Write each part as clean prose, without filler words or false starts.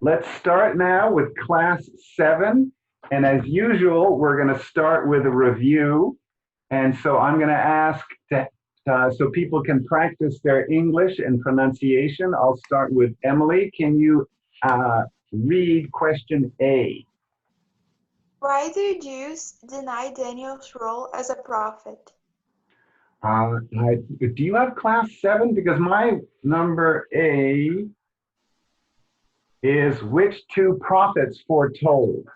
Let's start now with class 7. And as usual, we're going to start with a review. And so I'm going to ask that so people can practice their English and pronunciation. I'll start with Emily. Can you read question A? Why do Jews deny Daniel's role as a prophet? Do you have class 7? Because my number A is which two prophets foretold?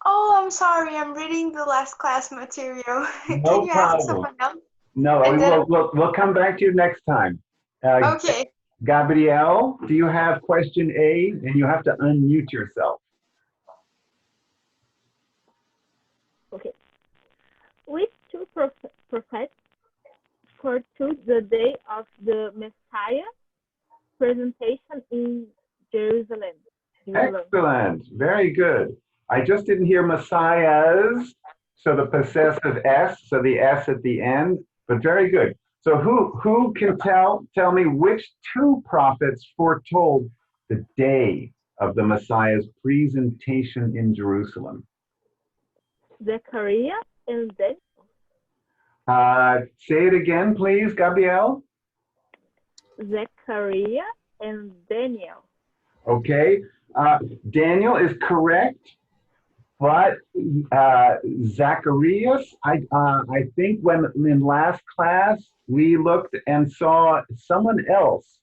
Oh, I'm sorry. I'm reading the last class material. Can No you ask problem. someone else? No, And then, we'll come back to you next time. okay. Gabrielle, do you have question A? And you have to unmute yourself. Okay. Which two prophets foretold the day of the Messiah presentation in Jerusalem? Excellent. Very good. I just didn't hear Messiahs, so the possessive S, so the S at the end, but very good. So who can tell me which two prophets foretold the day of the Messiah's presentation in Jerusalem? Zechariah and Daniel. Say it again, please, Gabrielle. Zechariah and Daniel. Okay. Daniel is correct, but Zacharias, I think when in last class we looked and saw someone else,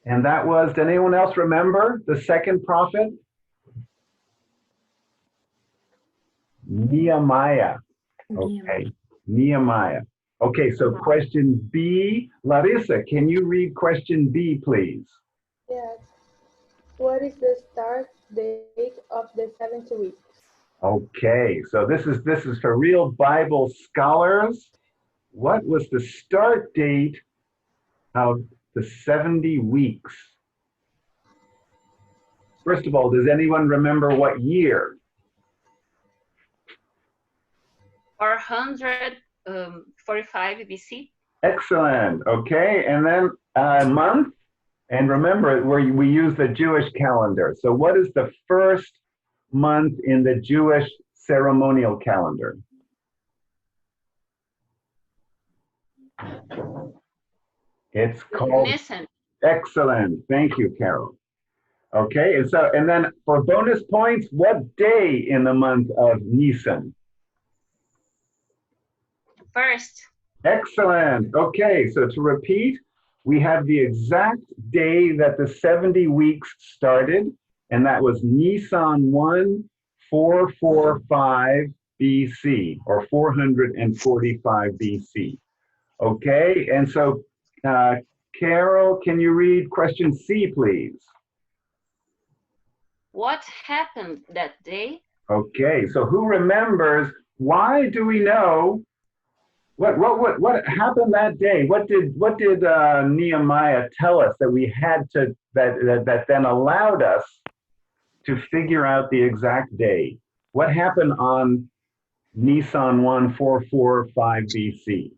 and that was, did anyone else remember the second prophet? Nehemiah. Okay, Nehemiah. Okay, so question B. Larissa, can you read question B, please? Yes. What is the start date of the 70 weeks? Okay, so this is for real Bible scholars. What was the start date of the 70 weeks? First of all, does anyone remember what year? 445 BC. Excellent. Okay, and then month. And remember, we use the Jewish calendar. So what is the first month in the Jewish ceremonial calendar? It's called Nisan. Excellent. Thank you, Carol. Okay, and then for bonus points, what day in the month of Nisan? First. Excellent. Okay, so to repeat, we have the exact day that the 70 weeks started, and that was Nisan 1, 445 BC, or 445 BC. Okay, and so Carol, can you read question C, please? What happened that day? Okay, so who remembers, why do we know what happened that day? What did Nehemiah tell us that we had to that then allowed us to figure out the exact day? What happened on Nisan 1, 445 BC?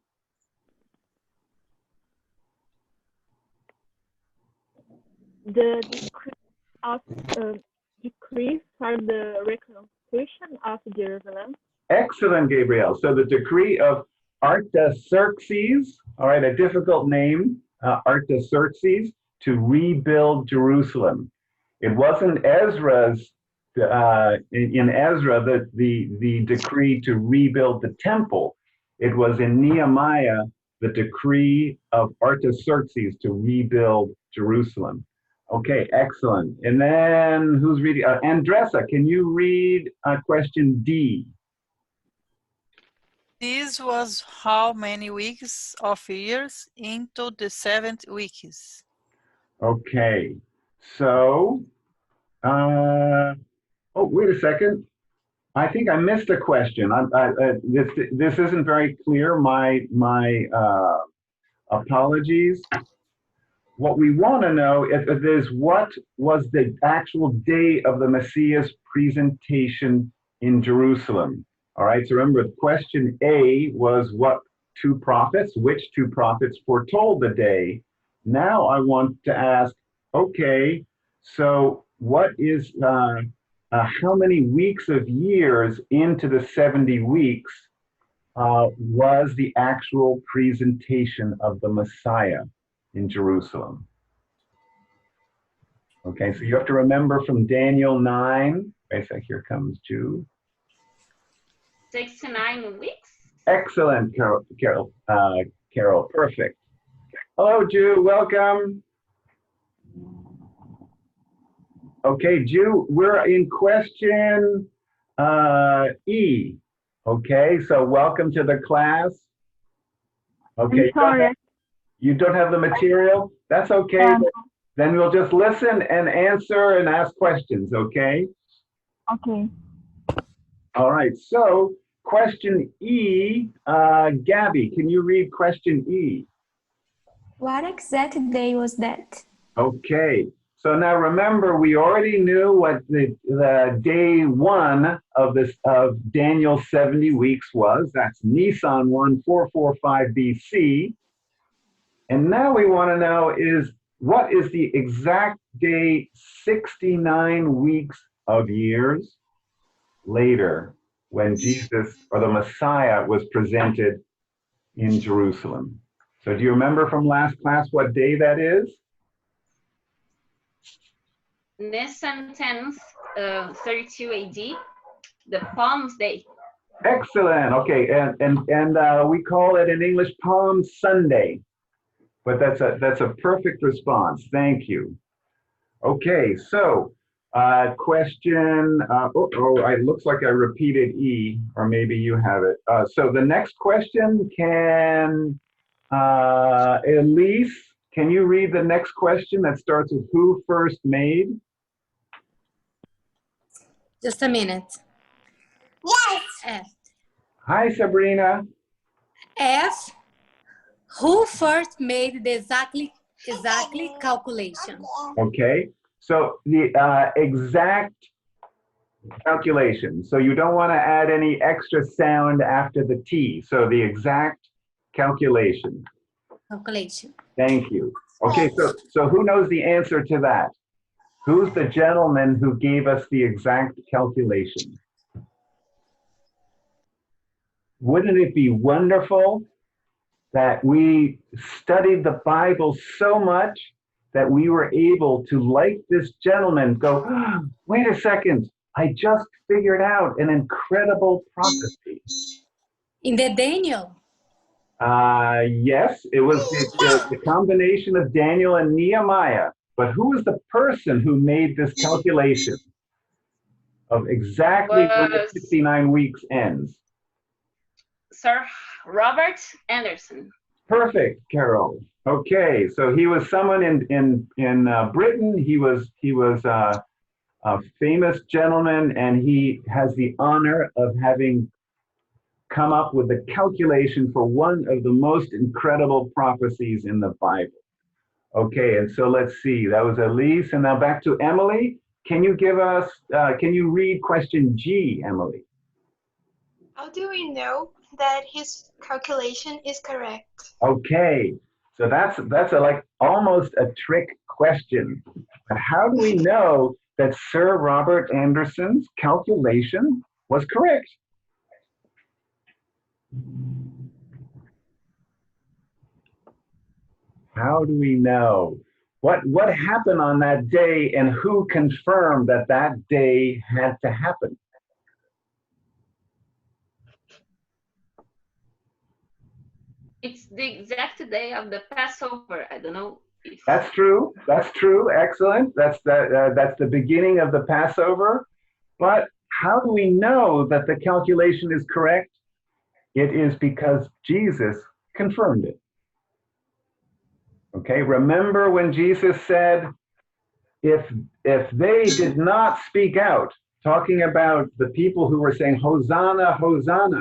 The decree for the reconstruction of Jerusalem. Excellent, Gabriel. So the decree of Artaxerxes, all right, a difficult name, Artaxerxes, to rebuild Jerusalem. It wasn't Ezra's, in Ezra, the decree to rebuild the temple. It was in Nehemiah, the decree of Artaxerxes to rebuild Jerusalem. Okay, excellent. And then who's reading? Andressa, can you read question D? This was how many weeks of years into the 7th weeks? Okay, so, oh, wait a second. I think I missed a question. This isn't very clear. My apologies. What we want to know is what was the actual day of the Messiah's presentation in Jerusalem? All right, so remember, question A was what two prophets, which two prophets foretold the day? Now I want to ask, okay, So what is, how many weeks of years into the 70 weeks was the actual presentation of the Messiah in Jerusalem? Okay, so you have to remember from Daniel 9. Wait a sec, here comes Jude. 69 weeks. Excellent, Carol, perfect. Hello, Jude, welcome. Okay, Jude, we're in question E. Okay, so welcome to the class. Okay, I'm sorry. you don't have the material? That's okay. Um, Then we'll just listen and answer and ask questions, okay? okay. All right, so question E, Gabby, can you read question E? What exact day was that? Okay, so now remember, we already knew what the day one of Daniel's 70 weeks was. That's Nisan 1445 BC. And now we want to know is what is the exact day 69 weeks of years later when Jesus or the Messiah was presented in Jerusalem? So do you remember from last class what day that is? Nisan 10th, 32 AD, the Palms Day. Excellent. Okay, and we call it in English Palm Sunday, but that's a perfect response. Thank you. Okay, so question. It looks like I repeated E, or maybe you have it. So the next question, can Elise, can you read the next question that starts with who first made? Just a minute. Yes. Hi, Sabrina. F. Who first made the exactly calculation? Okay, so the exact calculation. So you don't want to add any extra sound after the T. So the exact calculation. Calculation. Thank you. Okay, so who knows the answer to that? Who's the gentleman who gave us the exact calculation? Wouldn't it be wonderful that we studied the Bible so much that we were able to, like this gentleman, go, oh, wait a second, I just figured out an incredible prophecy. In the Daniel? Yes, it was the combination of Daniel and Nehemiah. But who was the person who made this calculation of exactly when the 69 weeks ends? Sir Robert Anderson. Perfect, Carol. Okay, so he was someone in Britain. He was a famous gentleman, and he has the honor of having come up with the calculation for one of the most incredible prophecies in the Bible. Okay, and so let's see. That was Elise, and now back to Emily. Can you give us? Can you read question G, Emily? How do we know that his calculation is correct? Okay, so that's like almost a trick question. But how do we know that Sir Robert Anderson's calculation was correct? How do we know? What happened on that day, and who confirmed that that day had to happen? It's the exact day of the Passover. I don't know if... That's true. That's true. Excellent. That's the beginning of the Passover. But how do we know that the calculation is correct? It is because Jesus confirmed it. Okay, remember when Jesus said, if they did not speak out, talking about the people who were saying, Hosanna, Hosanna,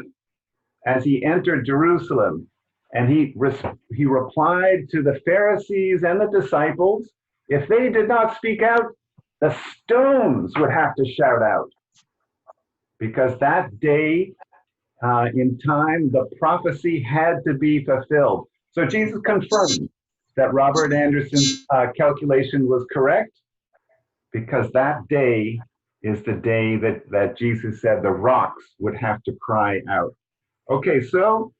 as he entered Jerusalem, and he replied to the Pharisees and the disciples, if they did not speak out, the stones would have to shout out. Because that day in time, the prophecy had to be fulfilled. So Jesus confirmed that Robert Anderson's calculation was correct. because that day is the day that Jesus said the rocks would have to cry out. Okay, so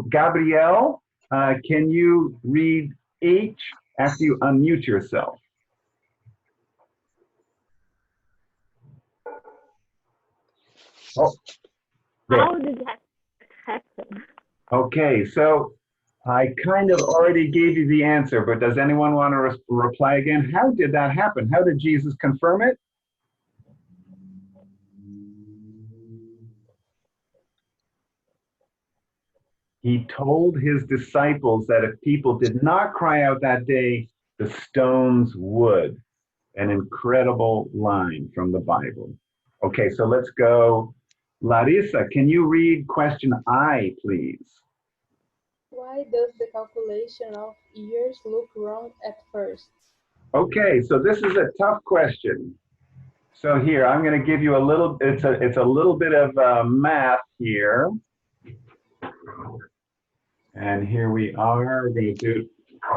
Gabrielle, can you read H after you unmute yourself? Oh, there. How did that happen? Okay, so I kind of already gave you the answer, but does anyone want to reply again? How did that happen? How did Jesus confirm it? He told his disciples that if people did not cry out that day, the stones would. An incredible line from the Bible. Okay, so let's go. Larissa, can you read question I, please? Why does the calculation of years look wrong at first? Okay, so this is a tough question. So here, I'm going to give you a little, it's a little bit of math here. And here we are, we're going to do,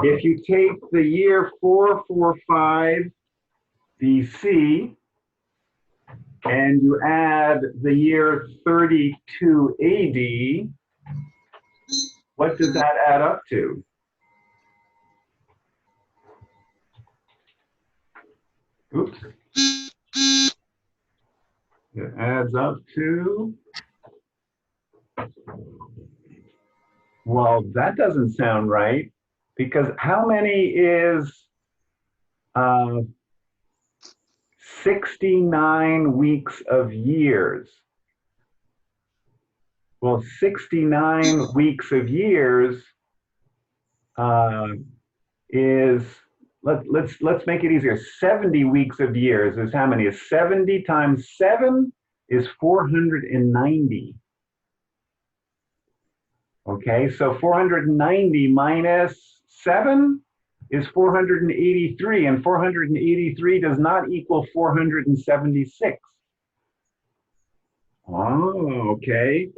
if you take the year 445 BC and you add the year 32 AD, what does that add up to? Oops. It adds up to, well, that doesn't sound right, because how many is 69 weeks of years? Well, 69 weeks of years is, let's make it easier. 70 weeks of years is how many? Is 70 times 7 is 490. Okay, so 490 minus 7 is 483, and 483 does not equal 476. Oh, okay.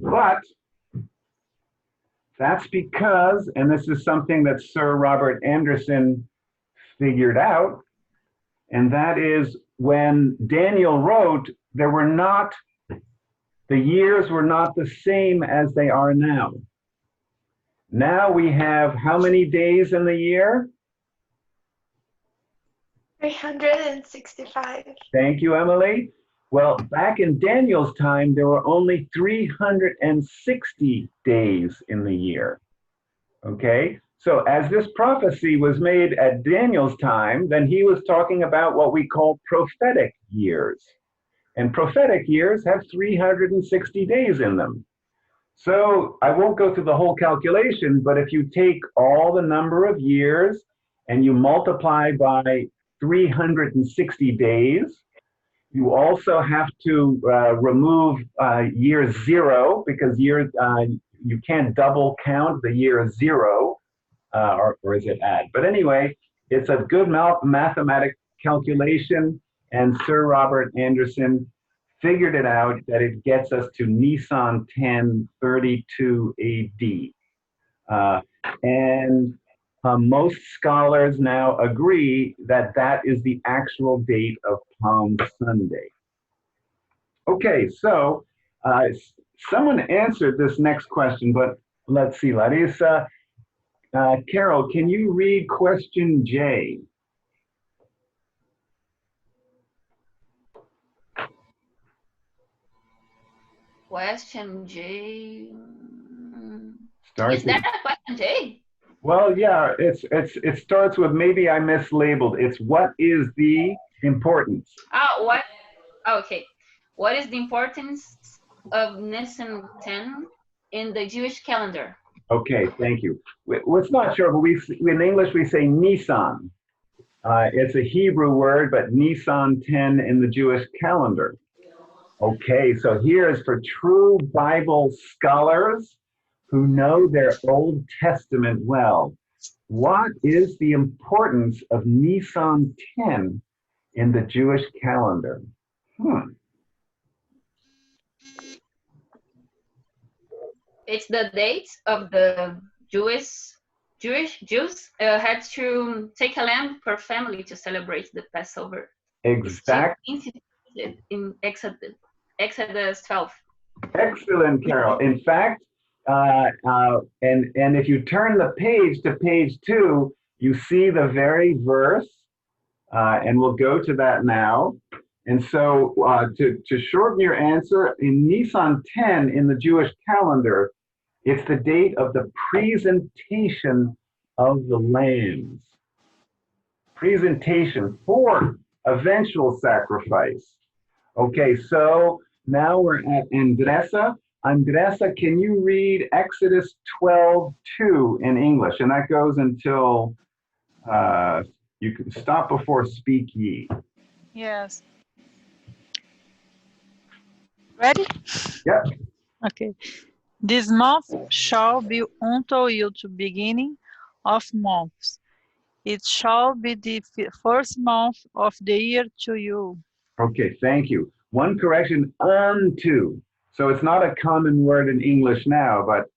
But that's because, and this is something that Sir Robert Anderson figured out, and that is when Daniel wrote, the years were not the same as they are now. Now we have how many days in the year? 365. Thank you, Emily. Well, back in Daniel's time, there were only 360 days in the year. Okay, so as this prophecy was made at Daniel's time, then he was talking about what we call prophetic years. And prophetic years have 360 days in them. So I won't go through the whole calculation, but if you take all the number of years and you multiply by 360 days, you also have to remove year 0, because you can't double count the year 0, or is it add? But anyway, it's a good mathematic calculation, and Sir Robert Anderson figured it out that it gets us to Nisan 10, 32 AD. And most scholars now agree that that is the actual date of Palm Sunday. Okay, so someone answered this next question, but let's see, Larissa. Carol, can you read question J? Question J. Starts Is there with, a question J? well, yeah, it starts with, maybe I mislabeled. It's what is the importance? Oh, what? Okay. What is the importance of Nisan 10 in the Jewish calendar? Okay, thank you. It's not sure, but in English we say Nisan. It's a Hebrew word, but Nisan 10 in the Jewish calendar. Okay, so here's for true Bible scholars who know their Old Testament well. What is the importance of Nisan 10 in the Jewish calendar? It's the date of the Jewish Jews had to take a lamb per family to celebrate the Passover. It's still Exact. instituted in Exodus 12. Excellent, Carol. In fact, and if you turn the page to page 2, you see the very verse, and we'll go to that now. And so, to shorten your answer, in Nisan 10 in the Jewish calendar, it's the date of the presentation of the lambs. Presentation for eventual sacrifice. Okay, so now we're at Andressa. Andressa, can you read Exodus 12:2 in English? And that goes until you can stop before speak ye. Yes. Ready? Yep. Okay. This month shall be unto you the beginning of months. It shall be the first month of the year to you. Okay, thank you. One correction, unto. So it's not a common word in English now, but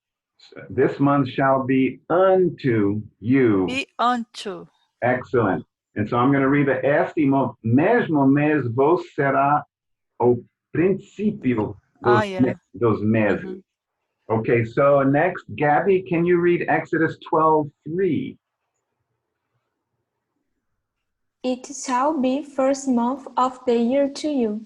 this month shall be unto you. Be unto. Excellent. And so I'm going to read the este mesmo mês vos será o princípio dos meses. Mhm. Okay, so next, Gabby, can you read Exodus 12:3? It shall be first month of the year to you.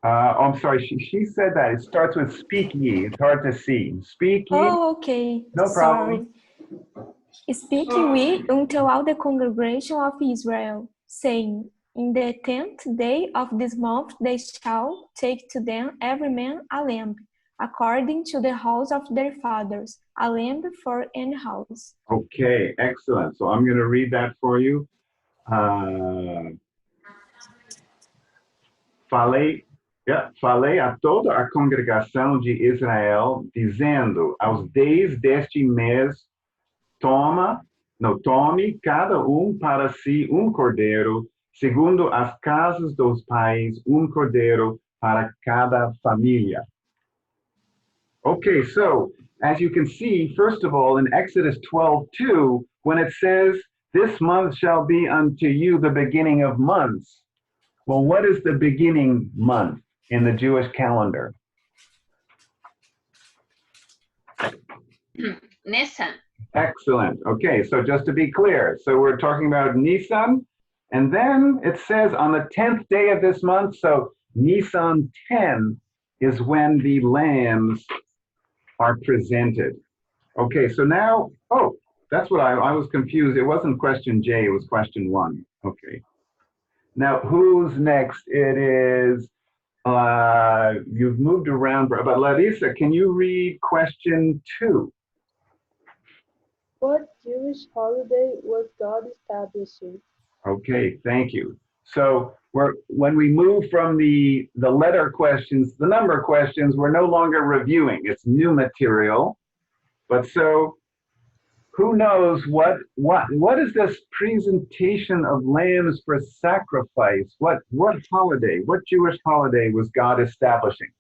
I'm sorry, she said that. It starts with speak ye. It's hard to see. Speak ye. Oh, okay. No Sorry. problem. Speak we unto all the congregation of Israel, saying, in the 10th day of this month they shall take to them every man a lamb, according to the house of their fathers, a lamb for an house. Okay, excellent. So I'm going to read that for you. Falei a toda a congregação de Israel, dizendo, aos 10 deste mês, tome cada para si cordeiro, segundo as casas dos pais, cordeiro para cada família. Okay, so as you can see, first of all, in Exodus 12:2, when it says, this month shall be unto you the beginning of months. Well, what is the beginning month in the Jewish calendar? Nisan. Excellent. Okay, so just to be clear, so we're talking about Nisan, and then it says on the 10th day of this month, so Nisan 10 is when the lambs are presented. Okay, so now, oh, that's what I was confused. It wasn't question J, it was question 1. Okay. Now, who's next? It is, you've moved around, but Larissa, can you read question 2? What Jewish holiday was God establishing? Okay, thank you. So when we move from the letter questions, the number questions, we're no longer reviewing. It's new material. But so who knows what is this presentation of lambs for sacrifice? What holiday? What Jewish holiday was God establishing?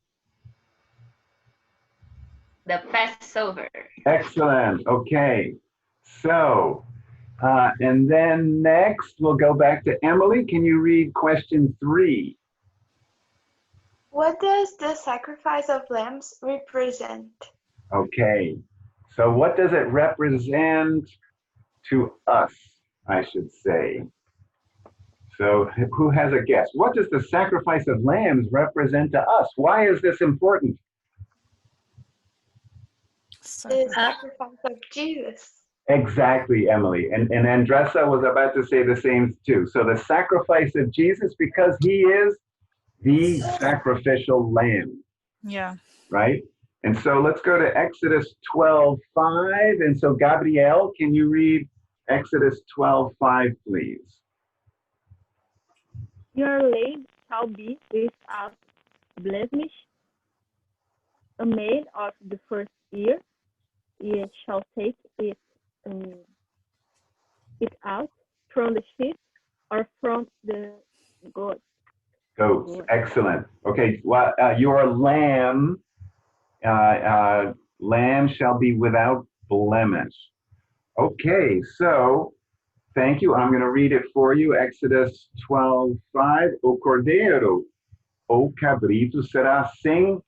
The Passover. Excellent. Okay. So, and then next we'll go back to Emily. Can you read question 3? What does the sacrifice of lambs represent? Okay. So what does it represent to us, I should say? So who has a guess? What does the sacrifice of lambs represent to us? Why is this important? The sacrifice of Jesus. Exactly, Emily. And Andressa was about to say the same too. So the sacrifice of Jesus, because he is the sacrificial lamb. Yeah. Right? And so let's go to Exodus 12:5. And so Gabrielle, can you read Exodus 12:5, please? Your lamb shall be without blemish, a male of the first year. Ye shall take it out from the sheep or from the goat. Goats. Excellent. Okay. Well, your lamb shall be without blemish. Okay, so thank you. I'm going to read it for you. Exodus 12:5. O cordeiro, o cabrito será sem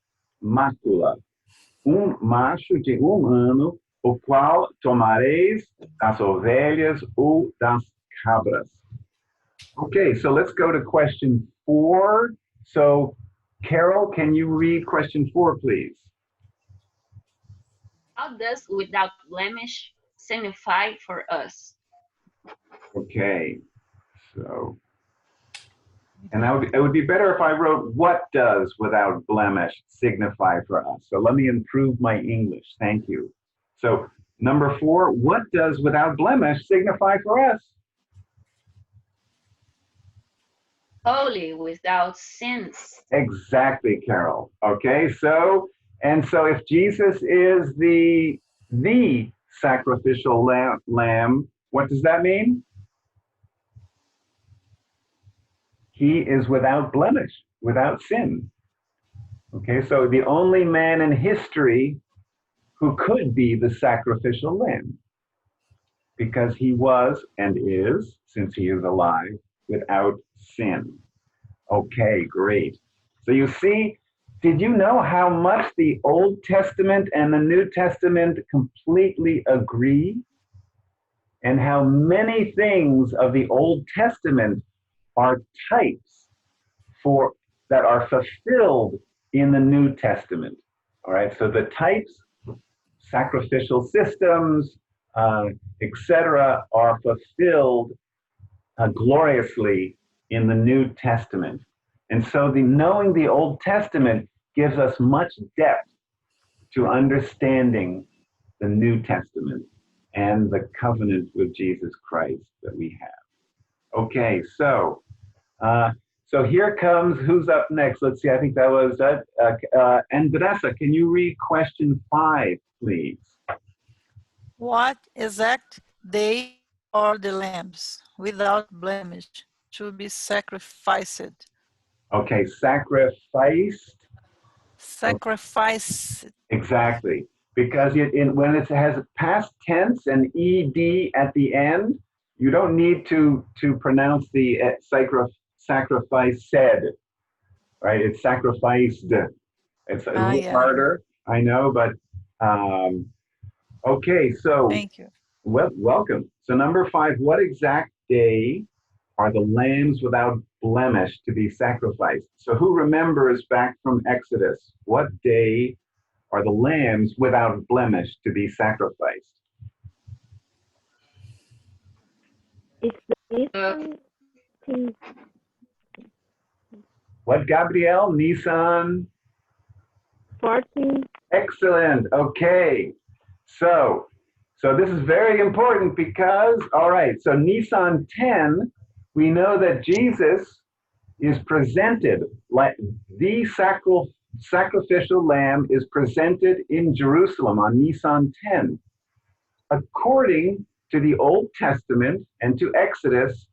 mácula, macho de ano, o qual tomareis das ovelhas ou das cabras. Okay, so let's go to question 4. So, Carol, can you read question 4, please? How does without blemish signify for us? Okay, so, and it would be better if I wrote, what does without blemish signify for us? So let me improve my English. Thank you. So, number 4, what does without blemish signify for us? Holy, without sins. Exactly, Carol. Okay, so if Jesus is the sacrificial lamb, what does that mean? He is without blemish, without sin. Okay, so the only man in history who could be the sacrificial lamb, because he was and is, since he is alive, without sin. Okay, great. So you see, did you know how much the Old Testament and the New Testament completely agree? And how many things of the Old Testament are types for that are fulfilled in the New Testament? All right, so the types, sacrificial systems, etc., are fulfilled gloriously in the New Testament. And so knowing the Old Testament gives us much depth to understanding the New Testament and the covenant with Jesus Christ that we have. Okay, so here comes, who's up next? Let's see, I think that was Andressa, can you read question 5, please? What exact day are the lambs without blemish to be sacrificed? Okay, sacrificed. Sacrifice. Exactly. Because when it has past tense and ed at the end, you don't need to pronounce the sacrifice said, right? It's sacrificed. It's a little harder, I know, but okay. So thank you. Welcome. So number 5, what exact day are the lambs without blemish to be sacrificed? So who remembers back from Exodus? What day are the lambs without blemish to be sacrificed? It's the Nissan What, Gabrielle? Nissan? 14. Excellent. Okay. So this is very important because, all right, so Nissan 10, we know that Jesus is presented, like the sacrificial lamb is presented in Jerusalem on Nissan 10. According to the Old Testament and to Exodus,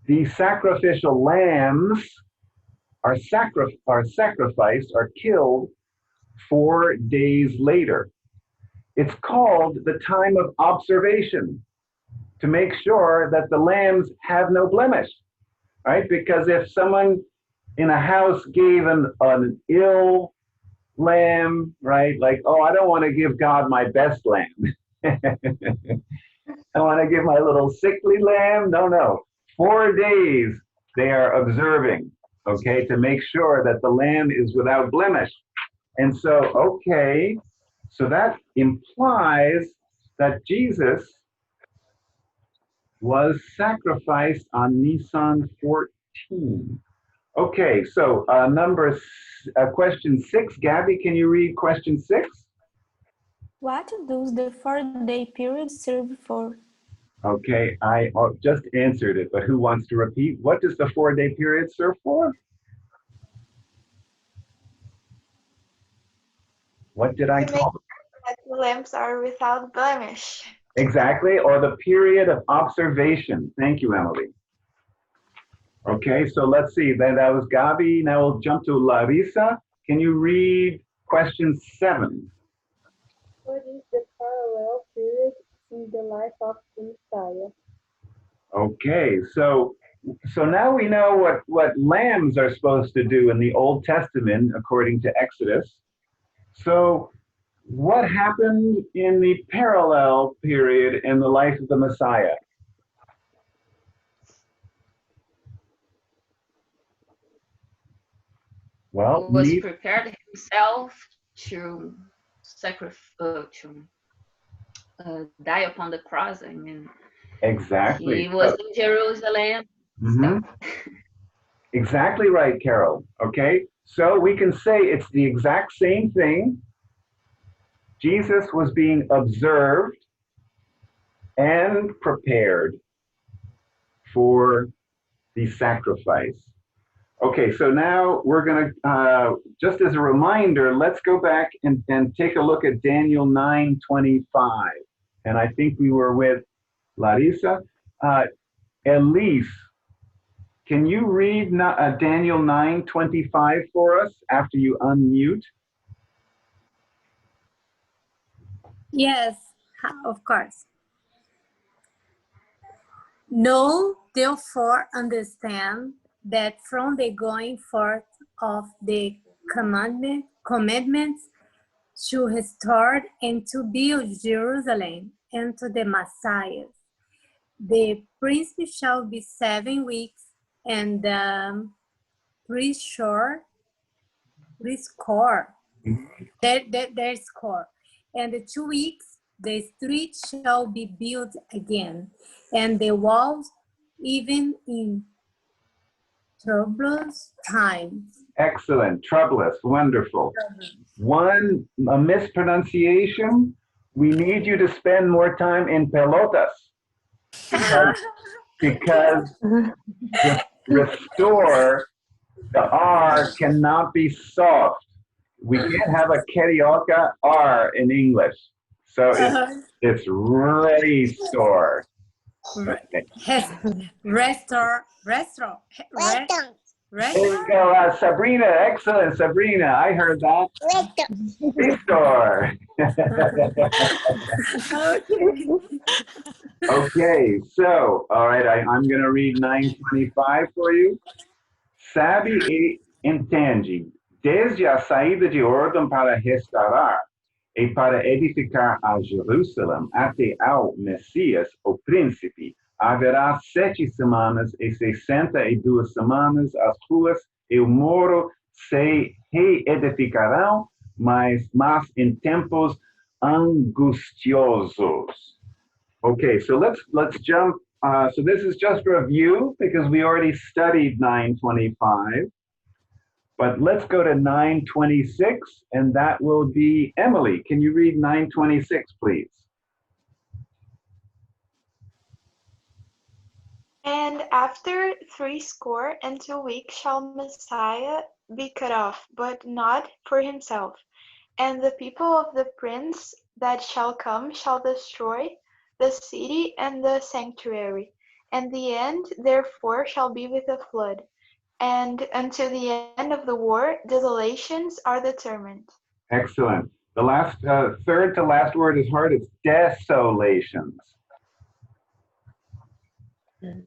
the sacrificial lambs are sacrificed, are killed 4 days later. It's called the time of observation to make sure that the lambs have no blemish, right? Because if someone in a house gave an ill lamb, right? Like, oh, I don't want to give God my best lamb. I want to give my little sickly lamb. No. 4 days they are observing, okay, to make sure that the lamb is without blemish. And so, okay, so that implies that Jesus was sacrificed on Nissan 14. Okay, so question 6. Gabby, can you read question 6? What does the 4-day period serve for? Okay, I just answered it, but who wants to repeat? What does the 4-day period serve for? What did I call it? That the lambs are without blemish. Exactly, or the period of observation. Thank you, Emily. Okay, so let's see. Then that was Gabi. Now we'll jump to Larissa. Can you read question 7? What is the parallel period in the life of the Messiah. Okay, so now we know what lambs are supposed to do in the Old Testament according to Exodus. So what happened in the parallel period in the life of the Messiah? Well, Was prepared himself to die upon the cross. I mean, exactly. he was in Jerusalem. Mhm. So Exactly right, Carol. Okay, so we can say it's the exact same thing. Jesus was being observed and prepared for the sacrifice. Okay, so now we're going to, just as a reminder, let's go back and take a look at Daniel 9:25. And I think we were with Larissa. Elise, can you read Daniel 9:25 for us after you unmute? Yes, of course. Know, therefore, understand that from the going forth of the commandments to restore and to build Jerusalem and to the Messiah, the prince shall be 7 weeks, and the rescore their score. And the 2 weeks, the street shall be built again, and the walls, even in troublous times. Excellent, troublous, wonderful. A mispronunciation, we need you to spend more time in pelotas because restore, the R cannot be soft. We can't have a carioca R in English. So it's restore. Okay. Restore. There you go, Sabrina. Excellent, Sabrina. I heard that. Restore. Okay, so, all right, I'm going to read 9:25 for you. Sabe e entende, desde a saída de ordem para restaurar e para edificar a Jerusalém até ao Messias, o príncipe, haverá 7 semanas e 62 semanas, as ruas e o muro se reedificarão, mas em tempos angustiosos. Okay, so let's jump. So this is just review because we already studied 9:25. But let's go to 9:26, and that will be Emily. Can you read 9:26, please? And after 62 weeks shall Messiah be cut off, but not for himself. And the people of the prince that shall come shall destroy the city and the sanctuary. And the end therefore shall be with a flood. And until the end of the war, desolations are determined. Excellent. The last, third to last word is hard. It's desolations.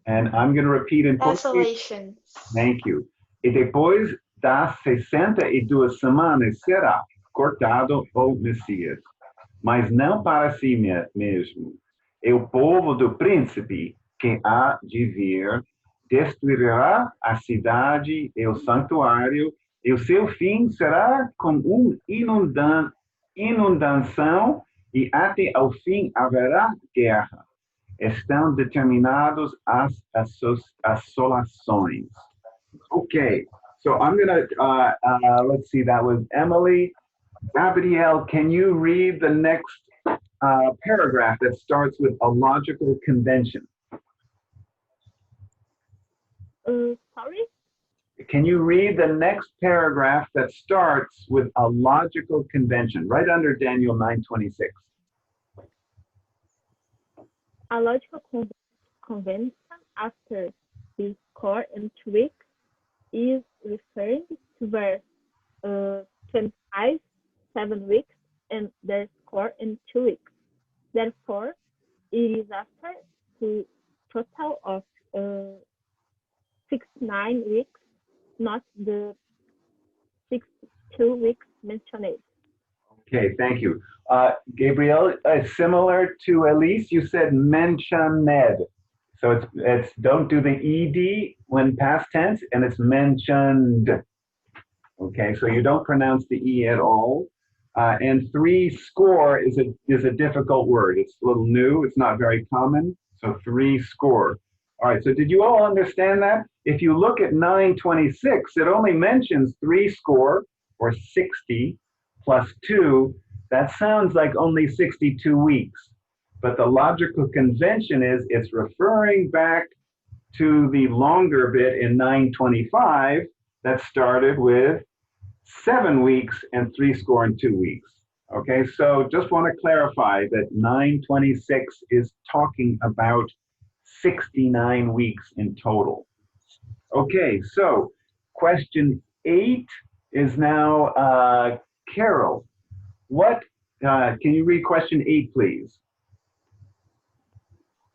And I'm going to repeat in Portuguese. Desolations. Thank you. E depois das 62 semanas será cortado o Messias, mas não para si mesmo. E o povo do príncipe que há de vir destruirá a cidade e o santuário, e o seu fim será como inundação, e até ao fim haverá guerra. Estão determinados as assolações. Okay, so I'm gonna, let's see, that was Emily. Gabrielle, can you read the next paragraph that starts with a logical convention? Sorry? Can you read the next paragraph that starts with a logical convention, right under Daniel 9:26? A logical convention after the score in 2 weeks is referring to verse 25, 7 weeks, and their score in 2 weeks. Therefore, it is after the total of 69 weeks, not the 62 weeks mentioned. Okay, thank you. Gabriel, similar to Elise, you said mentioned. So it's don't do the ed when past tense, and it's mentioned. Okay, so you don't pronounce the e at all. And three score is a difficult word. It's a little new. It's not very common. So three score. All right. So did you all understand that? If you look at 926, it only mentions three score or 60 plus two. That sounds like only 62 weeks. But the logical convention is it's referring back to the longer bit in 925 that started with 7 weeks and three score and 2 weeks. Okay, so just want to clarify that 926 is talking about 69 weeks in total. Okay, so question 8 is now Carol. What can you read question 8, please?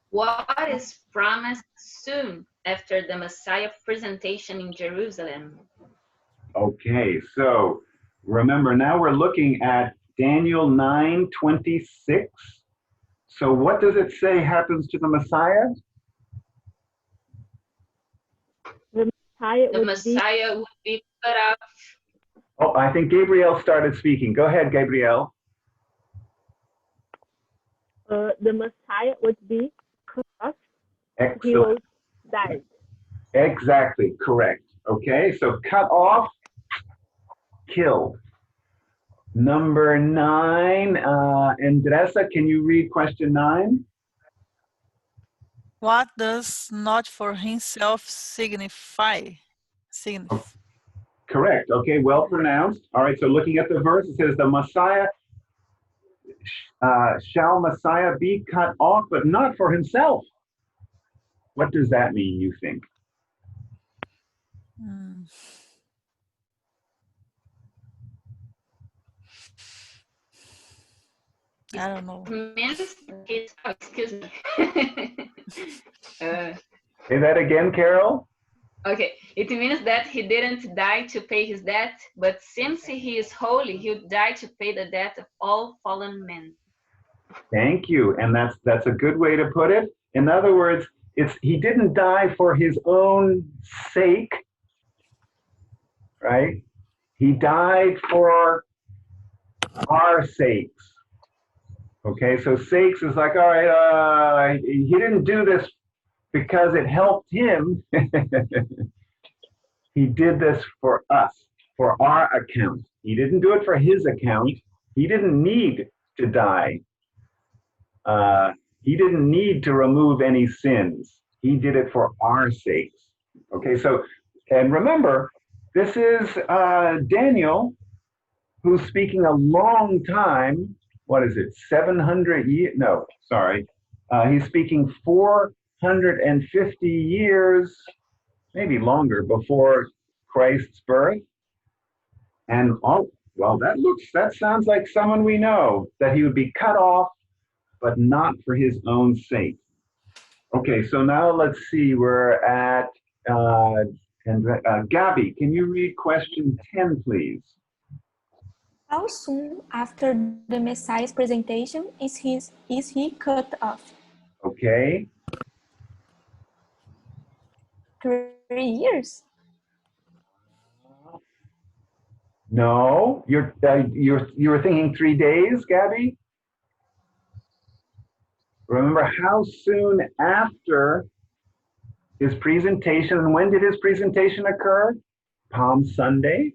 What is promised soon after the Messiah presentation in Jerusalem? Okay, so remember now we're looking at Daniel 9:26. So what does it say happens to the Messiah? The Messiah The Messiah would be cut off. Oh, I think Gabriel started speaking. Go ahead, Gabriel. The Messiah would be cut off. Excellent. He would die. Exactly, correct. Okay, so cut off, killed. Number 9, Andressa, can you read question 9? What does not for himself signify? Correct. Okay, well pronounced. All right, so looking at the verse, it says the Messiah, shall Messiah be cut off, but not for himself. What does that mean, you think? I don't know. It means his, oh, excuse me. Say that again, Carol. Okay, it means that he didn't die to pay his debt, but since he is holy, he would die to pay the debt of all fallen men. Thank you, and that's a good way to put it. In other words, he didn't die for his own sake, right? He died for our sakes. Okay, so sakes is like, all right, he didn't do this because it helped him. He did this for us, for our account. He didn't do it for his account. He didn't need to die. He didn't need to remove any sins. He did it for our sakes. Okay, so, and remember, this is Daniel, who's speaking a long time. What is it, 700 years? No, sorry. He's speaking 450 years, maybe longer, before Christ's birth. And, oh, well, that sounds like someone we know, that he would be cut off, but not for his own sake. Okay, so now let's see, we're at, Gabby, can you read question 10, please? How soon after the Messiah's presentation is he cut off? Okay. 3 years. No, you were thinking 3 days, Gabby? Remember how soon after his presentation, and when did his presentation occur? Palm Sunday.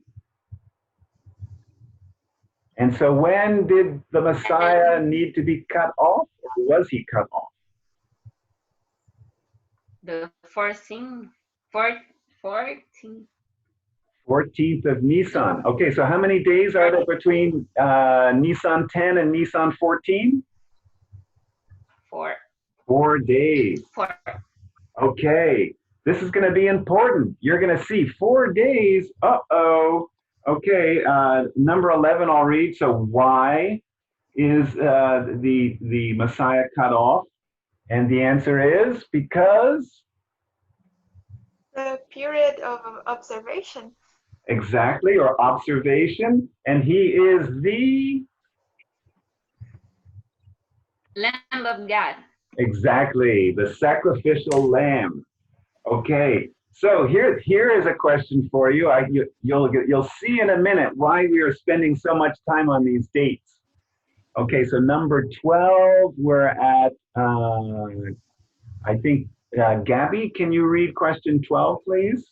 And so when did the Messiah need to be cut off, or was he cut off? The 14th of Nisan. Okay, so how many days are there between Nisan 10 and Nisan 14? 4. 4 days. 4. Okay, this is going to be important. You're going to see 4 days. Uh-oh. Okay, number 11 I'll read. So why is the Messiah cut off? And the answer is because The period of observation. exactly, or observation, and he is the Lamb of God. exactly the sacrificial lamb. Okay, so here is a question for you. You'll see in a minute why we are spending so much time on these dates. Okay, so number 12, we're at I think Gabby, can you read question 12, please?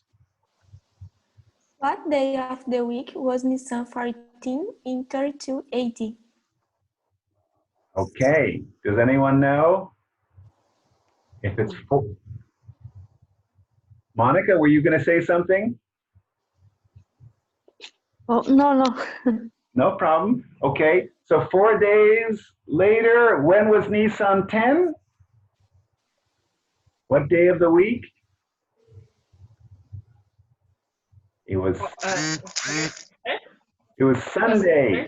What day of the week was Nisan 14 in 32 AD? Okay, does anyone know? If it's full. Monica, were you going to say something? Oh, no. No problem. Okay, so 4 days later, when was Nisan 10? What day of the week? It was Sunday.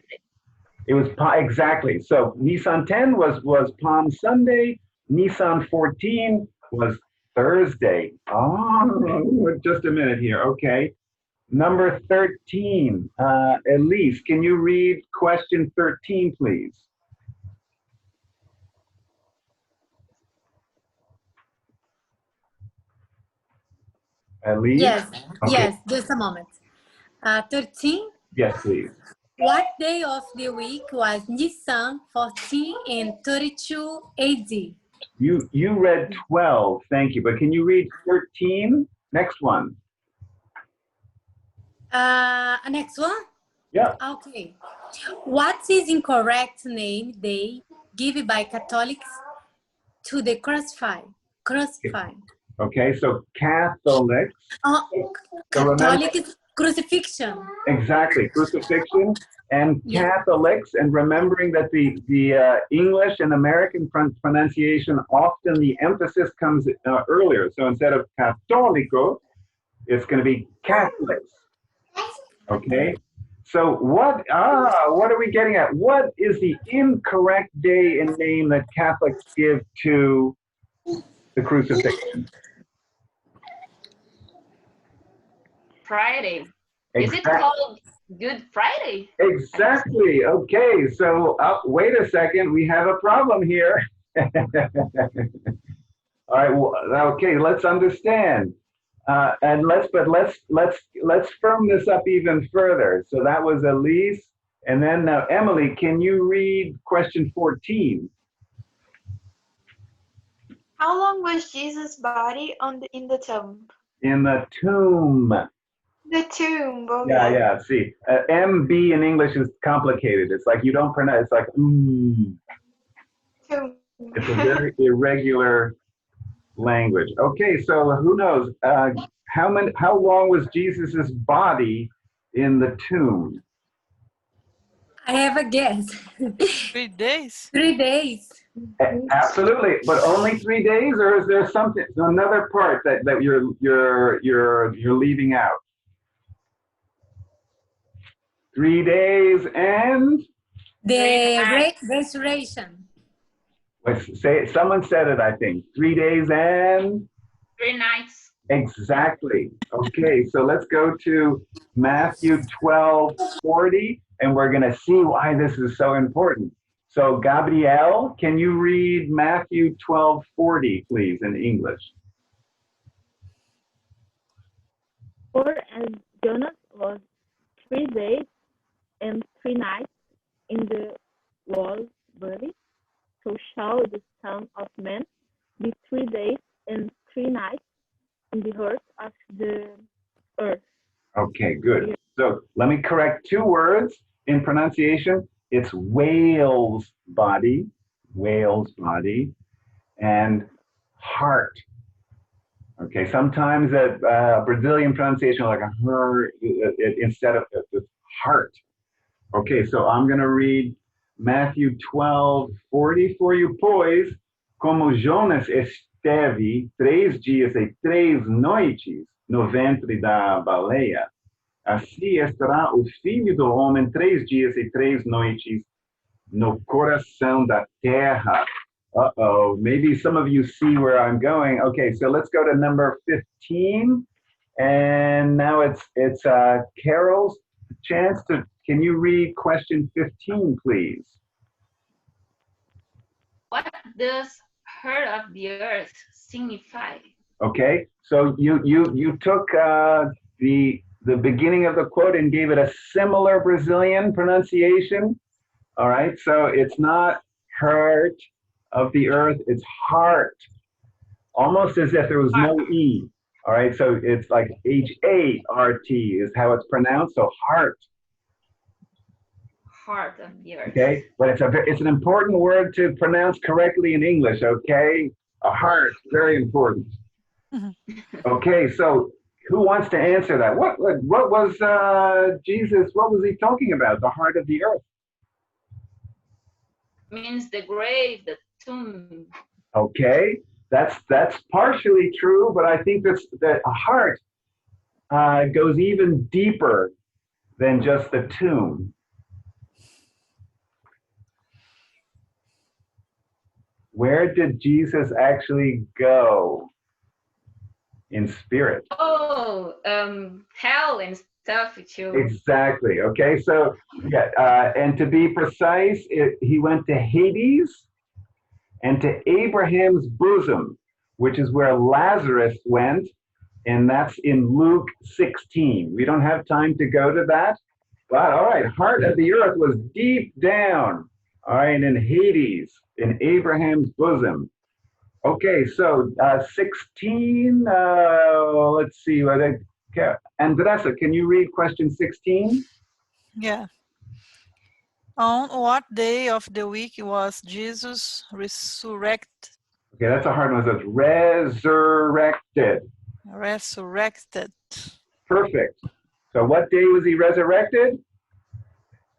It was exactly. So Nisan 10 was Palm Sunday. Nisan 14 was Thursday. Oh, just a minute here. Okay. Number 13. Elise, can you read question 13, please? Elise? Yes, Okay. yes, just a moment. 13. Yes, please. What day of the week was Nisan 14 in 32 AD? You read 12, thank you. But can you read 13? Next one. Next one? Yeah. Okay. What is incorrect name they give by Catholics to the crucified? Okay, so Catholics. So Catholic remember, crucifixion. exactly, crucifixion and Catholics, and remembering that the English and American pronunciation, often the emphasis comes earlier. So instead of católico, it's going to be Catholics. Okay. So what are we getting at? What is the incorrect day and name that Catholics give to the crucifixion? Friday. Is it Exactly. called Good Friday? Exactly. Okay. So wait a second. We have a problem here. All right. Well, okay. Let's understand. And let's firm this up even further. So that was Elise, and then now Emily, can you read question 14? How long was Jesus' body in the tomb? In the tomb. The tomb. Okay. Yeah. See, MB in English is complicated. It's like you don't pronounce. It's like Tomb. It's a very irregular language. Okay, so who knows? How long was Jesus's body in the tomb? I have a guess. 3 days? 3 days. Absolutely, but only 3 days, or is there something, another part that you're leaving out? 3 days and The resurrection. Someone said it, I think. 3 days and 3 nights. exactly. Okay, so let's go to Matthew 12:40, and we're going to see why this is so important. So, Gabrielle, can you read Matthew 12:40, please, in English? For as Jonas was 3 days and 3 nights in the body, so shall the Son of Man be 3 days and 3 nights in the heart of the earth. Okay, good. So let me correct 2 words in pronunciation. It's whale's body, and heart. Okay, sometimes a Brazilian pronunciation like a her instead of heart. Okay, so I'm going to read Matthew 12:40 for you, pois, como Jonas esteve 3 dias e 3 noites no ventre da baleia, assim estará o Filho do Homem 3 dias e 3 noites no coração da terra. Uh-oh, maybe some of you see where I'm going. Okay, so let's go to number 15. And now it's Carol's chance to, can you read question 15, please? What does heart of the earth signify? Okay, so you took the beginning of the quote and gave it a similar Brazilian pronunciation. All right, so it's not heart of the earth, it's heart, almost as if there was no E. All right, so it's like H-A-R-T is how it's pronounced, so heart. Heart of the earth. Okay, but it's an important word to pronounce correctly in English, okay? A heart, very important. Okay, so who wants to answer that? What was Jesus, what was he talking about, the heart of the earth? Means the grave, the tomb. Okay, that's partially true, but I think that a heart goes even deeper than just the tomb. Where did Jesus actually go in spirit? Oh, hell and stuff too. Exactly. Okay, so yeah, and to be precise, he went to Hades and to Abraham's bosom, which is where Lazarus went, and that's in Luke 16. We don't have time to go to that, but all right, heart of the earth was deep down, all right, in Hades, in Abraham's bosom. Okay, so 16, let's see, Andressa, can you read question 16? Yeah. On what day of the week was Jesus resurrected? Okay, that's a hard one. So it's resurrected. Resurrected. Perfect. So what day was he resurrected?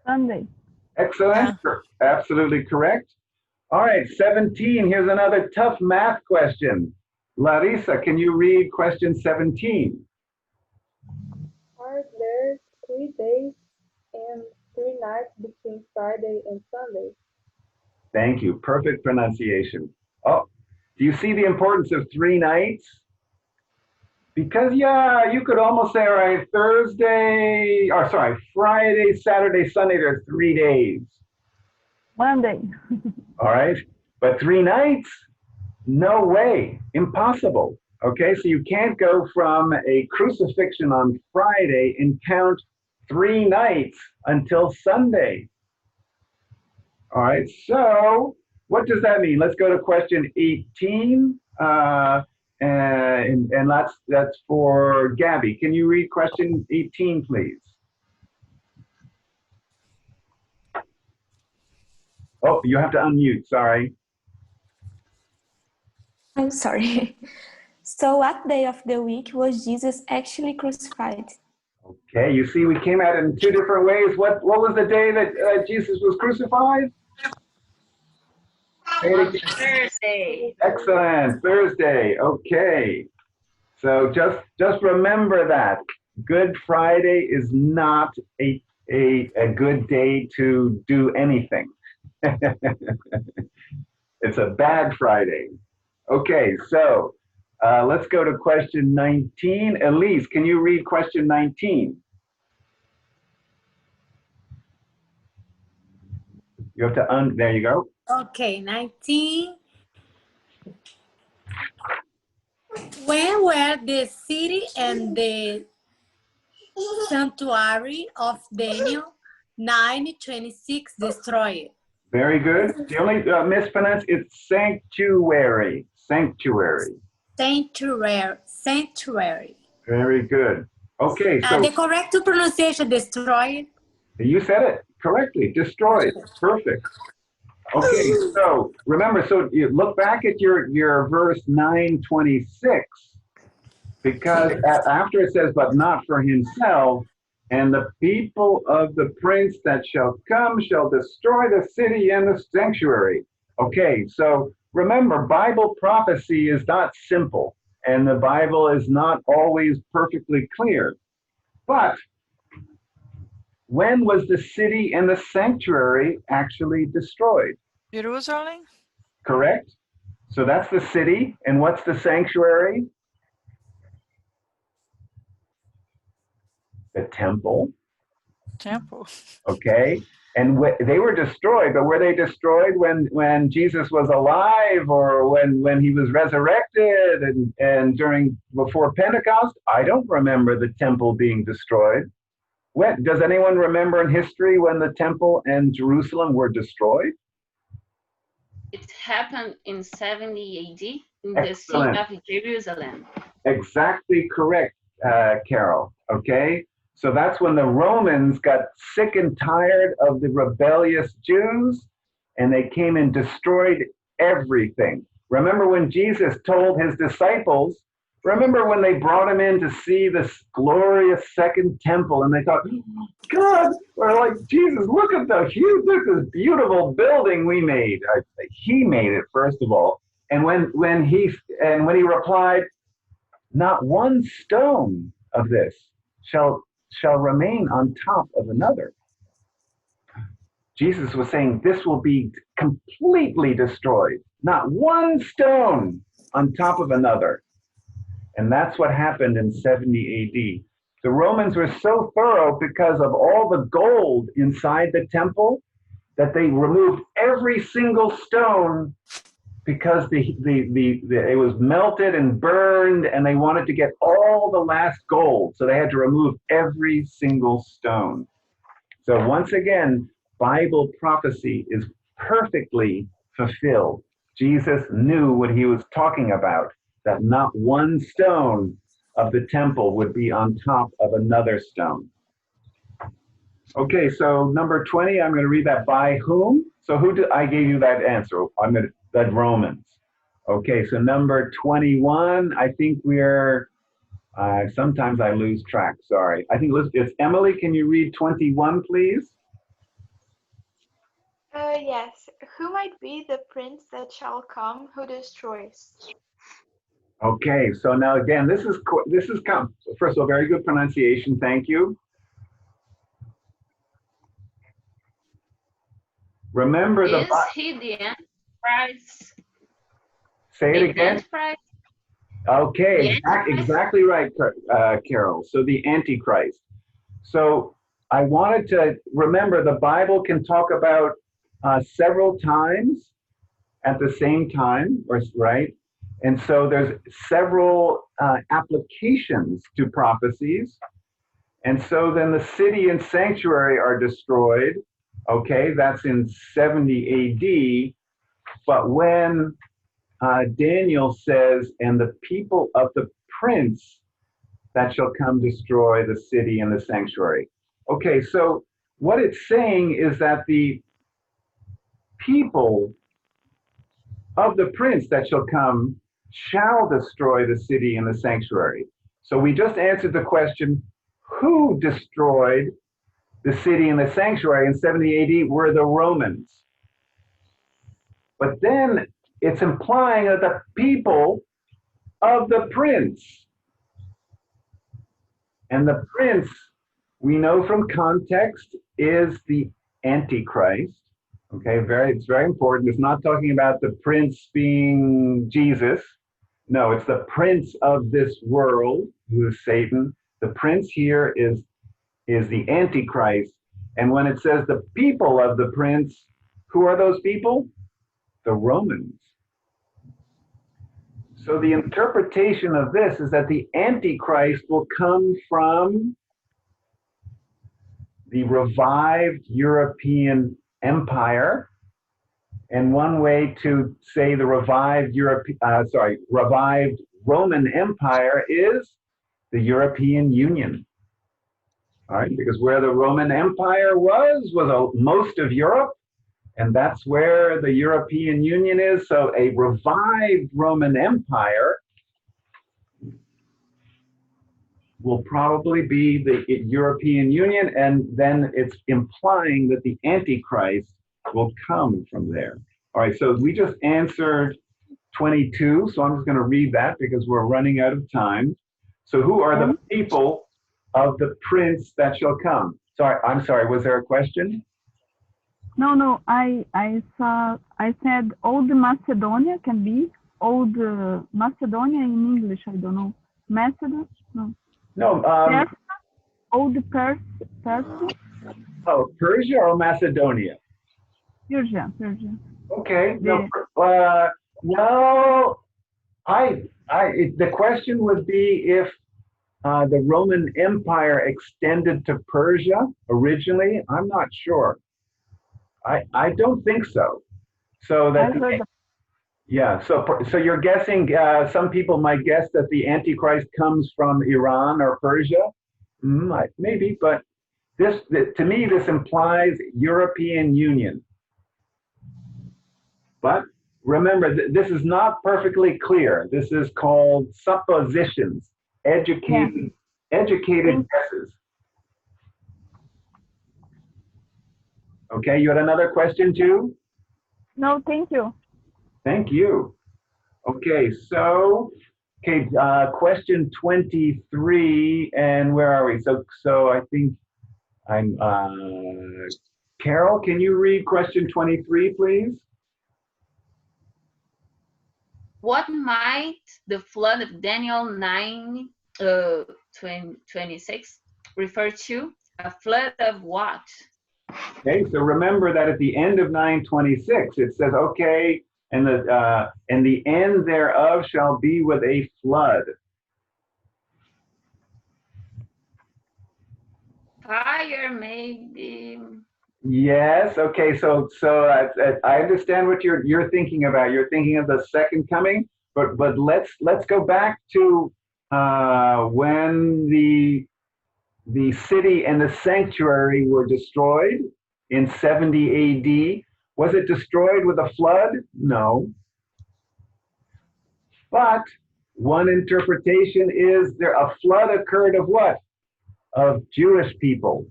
Sunday. Excellent. Yeah. Absolutely correct. All right, 17. Here's another tough math question. Larissa, can you read question 17? Are there 3 days and 3 nights between Friday and Sunday? Thank you. Perfect pronunciation. Oh, do you see the importance of 3 nights? Because, yeah, you could almost say, all right, Friday, Saturday, Sunday, there's 3 days. Monday. All right, but 3 nights? No way, impossible. Okay, so you can't go from a crucifixion on Friday and count 3 nights until Sunday. All right, so what does that mean? Let's go to question 18. And that's for Gabby. Can you read question 18, please? Oh, you have to unmute, sorry. I'm sorry. So what day of the week was Jesus actually crucified? Okay, you see we came at it in 2 different ways. What was the day that Jesus was crucified? Thursday. Excellent, Thursday, okay. So just remember that. Good Friday is not a good day to do anything. It's a bad Friday. Okay, so let's go to question 19. Elise, can you read question 19? You have to there you go. Okay, 19. When were the city and the sanctuary of Daniel 9:26 destroyed? Very good. The only mispronounce is sanctuary. Sanctuary. Sanctuary. Very good. Okay, so The correct pronunciation, destroyed. you said it correctly. Destroyed. Perfect. Okay, so remember, so you look back at your verse 9:26, because after it says, but not for himself, and the people of the prince that shall come shall destroy the city and the sanctuary. Okay, so remember, Bible prophecy is not simple, and the Bible is not always perfectly clear. But when was the city and the sanctuary actually destroyed? Jerusalem? Correct? So that's the city. And what's the sanctuary? The temple. Temple. Okay. And they were destroyed, but were they destroyed when Jesus was alive or when he was resurrected and before Pentecost? I don't remember the temple being destroyed. Does anyone remember in history when the temple and Jerusalem were destroyed? It happened in 70 AD in the city Excellent. of Jerusalem. Exactly correct, Carol. Okay. So that's when the Romans got sick and tired of the rebellious Jews and they came and destroyed everything. Remember when Jesus told his disciples, remember when they brought him in to see this glorious second temple and they thought, God, or like, Jesus, look at this beautiful building we made. He made it, first of all. And when he replied, not one stone of this shall remain on top of another. Jesus was saying this will be completely destroyed, not one stone on top of another. And that's what happened in 70 AD. The Romans were so thorough because of all the gold inside the temple that they removed every single stone because it was melted and burned and they wanted to get all the last gold. So they had to remove every single stone. So once again, Bible prophecy is perfectly fulfilled. Jesus knew what he was talking about, that not one stone of the temple would be on top of another stone. Okay, so number 20, I'm going to read that by whom. So I gave you that answer. That Romans. Okay, so number 21, I think we're, sometimes I lose track, sorry. I think it's Emily, can you read 21, please? Yes. Who might be the prince that shall come who destroys? Okay, so now again, this is first of all, very good pronunciation, thank you. Remember Is he the Antichrist? Say it again. Antichrist? Okay, exactly right, Carol. So the Antichrist. So I wanted to remember the Bible can talk about several times at the same time, right? And so there's several applications to prophecies. And so then the city and sanctuary are destroyed. Okay, that's in 70 AD. But when Daniel says, and the people of the prince that shall come destroy the city and the sanctuary. Okay, so what it's saying is that the people of the prince that shall come shall destroy the city and the sanctuary. So we just answered the question, who destroyed the city and the sanctuary in 70 AD were the Romans. But then it's implying that the people of the prince, and the prince, we know from context, is the Antichrist. Okay, it's very important. It's not talking about the prince being Jesus. No, it's the prince of this world, who is Satan. The prince here is the Antichrist. And when it says the people of the prince, who are those people? The Romans. So the interpretation of this is that the Antichrist will come from the revived European empire. And one way to say the revived Roman Empire is the European Union. All right, because where the Roman Empire was most of Europe, and that's where the European Union is. So a revived Roman Empire will probably be the European Union, and then it's implying that the Antichrist will come from there. All right, so we just answered 22, so I'm just going to read that because we're running out of time. So who are the people of the prince that shall come? Sorry, I'm sorry, was there a question? No, I said Old Macedonia can be Old Macedonia in English. I don't know. Macedon? No. No. Persia? Old Persia? Oh, Persia or Macedonia? Persia. Okay. No. Well, the question would be if the Roman Empire extended to Persia originally. I'm not sure. I don't think so. So that yeah. So you're guessing. Some people might guess that the Antichrist comes from Iran or Persia. Maybe, but to me this implies European Union. But remember, this is not perfectly clear. This is called suppositions, educated guesses. Okay, you had another question too? No, thank you. Thank you. Okay, so, question 23, and where are we? So I think I'm, Carol, can you read question 23, please? What might the flood of Daniel 9, 26 refer to? A flood of what? Okay, so remember that at the end of 9:26, it says, okay, and the end thereof shall be with a flood. Fire, maybe. Yes. Okay. So I understand what you're thinking about. You're thinking of the second coming, but let's go back to when the city and the sanctuary were destroyed in 70 A.D. Was it destroyed with a flood? No. But one interpretation is there a flood occurred of what? Of Jewish people,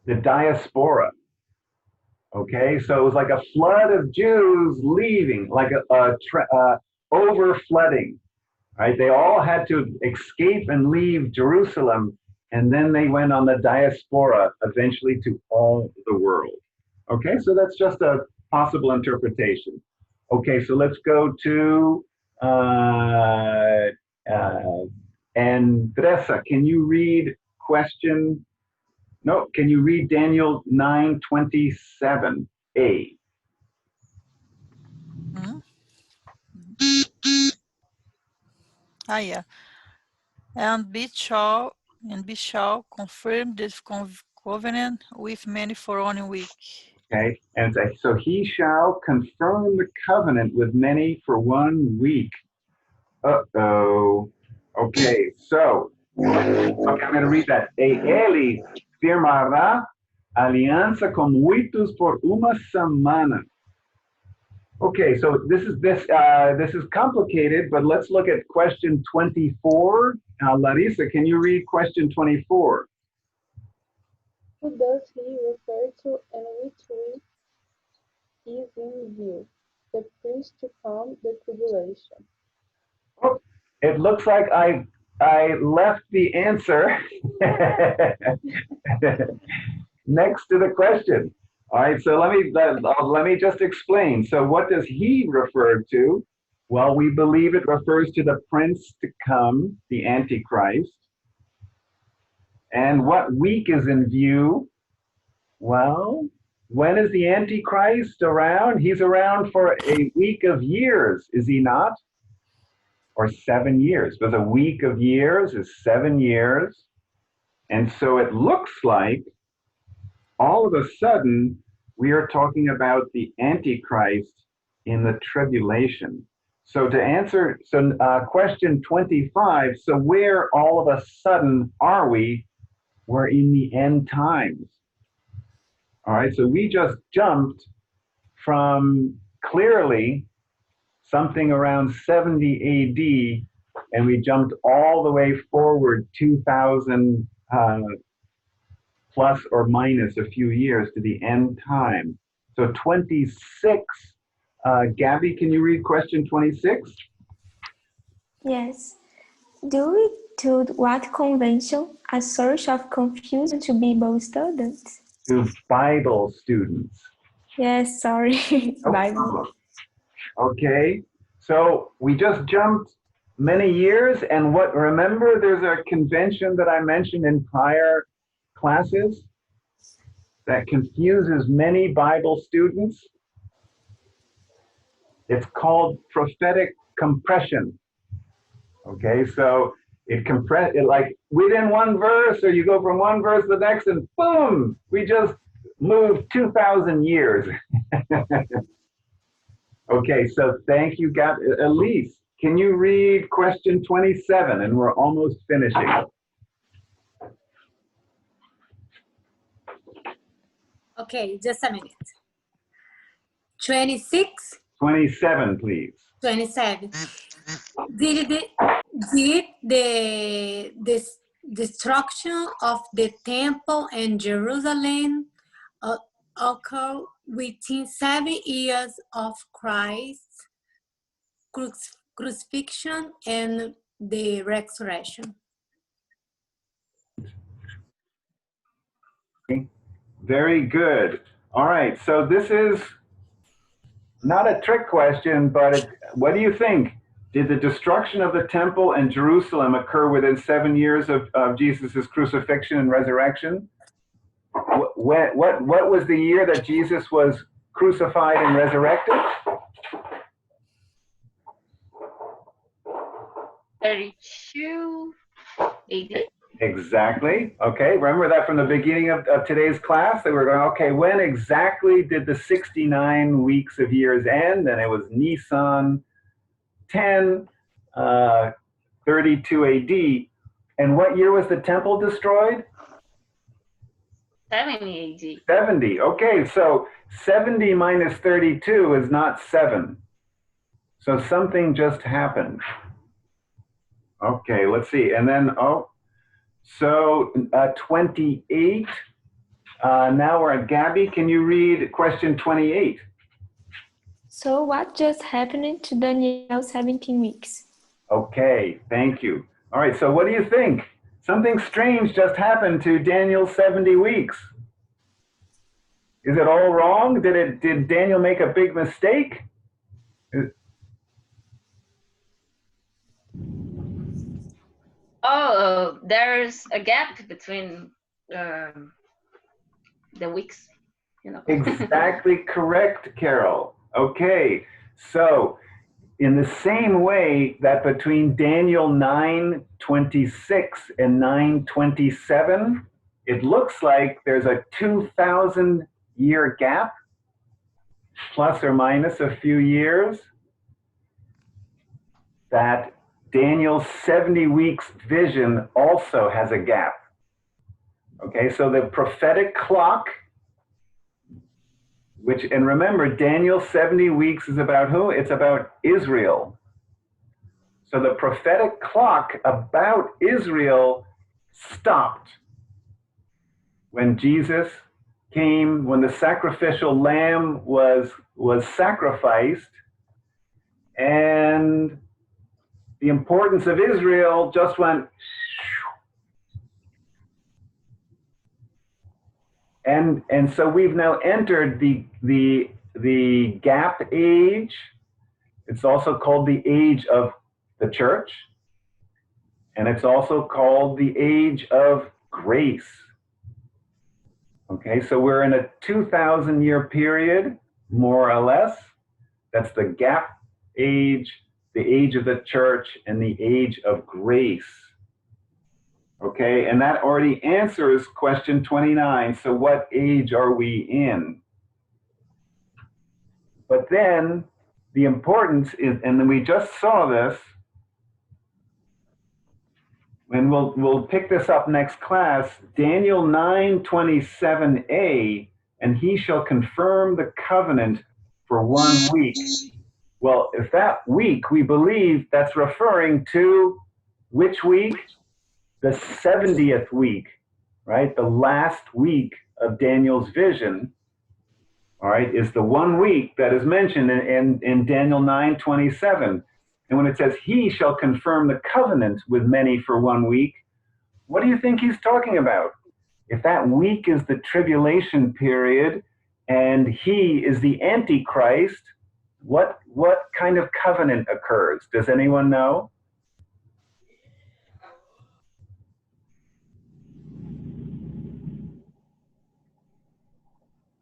the diaspora. Okay, so it was like a flood of Jews leaving, like over flooding, right? They all had to escape and leave Jerusalem, and then they went on the diaspora, eventually to all the world. Okay, so that's just a possible interpretation. Okay, so let's go to Andressa. Can you read question? No, can you read Daniel 9:27a? Yeah. And be shall confirm this covenant with many for 1 week. Okay, and so he shall confirm the covenant with many for 1 week. Uh-oh. Okay, so I'm going to read that. E ele firmará aliança com muitos por uma semana. Okay, so this is complicated, but let's look at question 24. Larissa, can you read question 24? Who does he refer to and which week is in view? The prince to come, the tribulation. Oh, it looks like I left the answer next to the question. All right, so let me just explain. So what does he refer to? Well, we believe it refers to the prince to come, the Antichrist. And what week is in view? Well, when is the Antichrist around? He's around for a week of years, is he not? Or 7 years, because a week of years is 7 years. And so it looks like all of a sudden, we are talking about the Antichrist in the tribulation. So to answer, question 25, so where all of a sudden are we? We're in the end times. All right, so we just jumped from clearly something around 70 AD, and we jumped all the way forward 2000 plus or minus a few years to the end time. So 26, Gabby, can you read question 26? Yes. During To what convention? A source of confusion to Bible students. To Bible students. Yes, sorry, No Bible. problem. Okay, so we just jumped many years, and remember there's a convention that I mentioned in prior classes that confuses many Bible students. It's called prophetic compression. Okay, so it like within one verse, or you go from one verse to the next, and boom, we just moved 2,000 years. Okay, so thank you, Elise. Can you read question 27? And we're almost finishing. Okay, just a minute. 26? 27, please. 27. Did the destruction of the temple and Jerusalem occur within 7 years of Christ's crucifixion and the resurrection? Very good. All right, so this is not a trick question, but what do you think? Did the destruction of the temple and Jerusalem occur within 7 years of Jesus' crucifixion and resurrection? What was the year that Jesus was crucified and resurrected? 32 AD. Exactly. Okay, remember that from the beginning of today's class? They were going, okay, when exactly did the 69 weeks of years end? And it was Nisan 10, 32 AD. And what year was the temple destroyed? 70 AD. 70. Okay, so 70 minus 32 is not 7. So something just happened. Okay, let's see. And then, so 28. Now we're at Gabby. Can you read question 28? So what just happened to Daniel's 17 weeks? Okay, thank you. All right, so what do you think? Something strange just happened to Daniel's 70 weeks. Is it all wrong? Did Daniel make a big mistake? There's a gap between the weeks, you know. Exactly correct, Carol. Okay, so in the same way that between Daniel 9:26 and 9:27, it looks like there's a 2,000-year gap, plus or minus a few years, that Daniel's 70 weeks vision also has a gap. Okay, so the prophetic clock, and remember, Daniel's 70 weeks is about who? It's about Israel. So the prophetic clock about Israel stopped when Jesus came, when the sacrificial lamb was sacrificed, and the importance of Israel just went. And so we've now entered the gap age. It's also called the age of the church, and it's also called the age of grace. Okay, so we're in a 2,000-year period, more or less. That's the gap age, the age of the church, and the age of grace. Okay, and that already answers question 29. So what age are we in? But then the importance is, and then we just saw this, and we'll pick this up next class, Daniel 9:27a, and he shall confirm the covenant for 1 week. Well, if that week, we believe that's referring to which week? The 70th week, right? The last week of Daniel's vision, all right, is the 1 week that is mentioned in Daniel 9:27. And when it says he shall confirm the covenant with many for 1 week, what do you think he's talking about? If that week is the tribulation period and he is the Antichrist, what kind of covenant occurs? Does anyone know?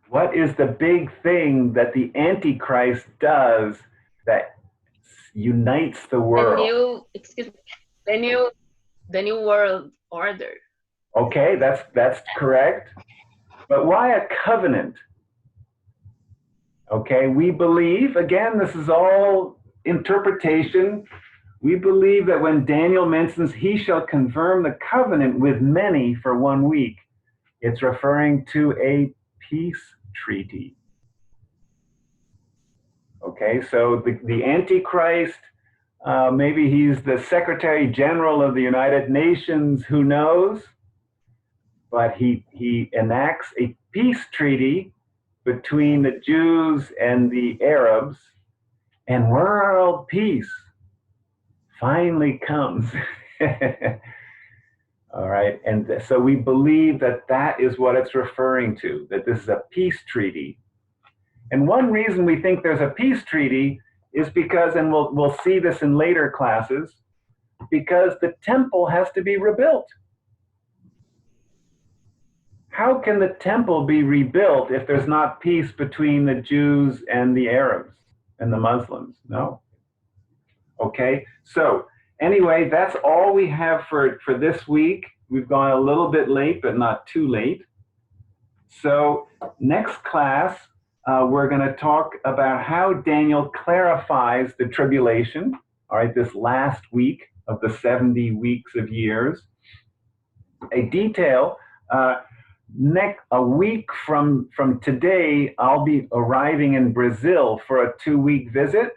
What is the big thing that the Antichrist does that unites the The world? new, excuse me, the new world order. Okay, that's correct. But why a covenant? Okay, we believe, again, this is all interpretation. We believe that when Daniel mentions he shall confirm the covenant with many for 1 week, it's referring to a peace treaty. Okay, so the Antichrist, maybe he's the Secretary General of the United Nations, who knows? But he enacts a peace treaty between the Jews and the Arabs, and world peace finally comes. All right, and so we believe that that is what it's referring to, that this is a peace treaty. And one reason we think there's a peace treaty is because, and we'll see this in later classes, because the temple has to be rebuilt. How can the temple be rebuilt if there's not peace between the Jews and the Arabs and the Muslims? No. Okay, so anyway, that's all we have for this week. We've gone a little bit late, but not too late. So next class, we're going to talk about how Daniel clarifies the tribulation, all right, this last week of the 70 weeks of years. A detail, a week from today, I'll be arriving in Brazil for a 2-week visit.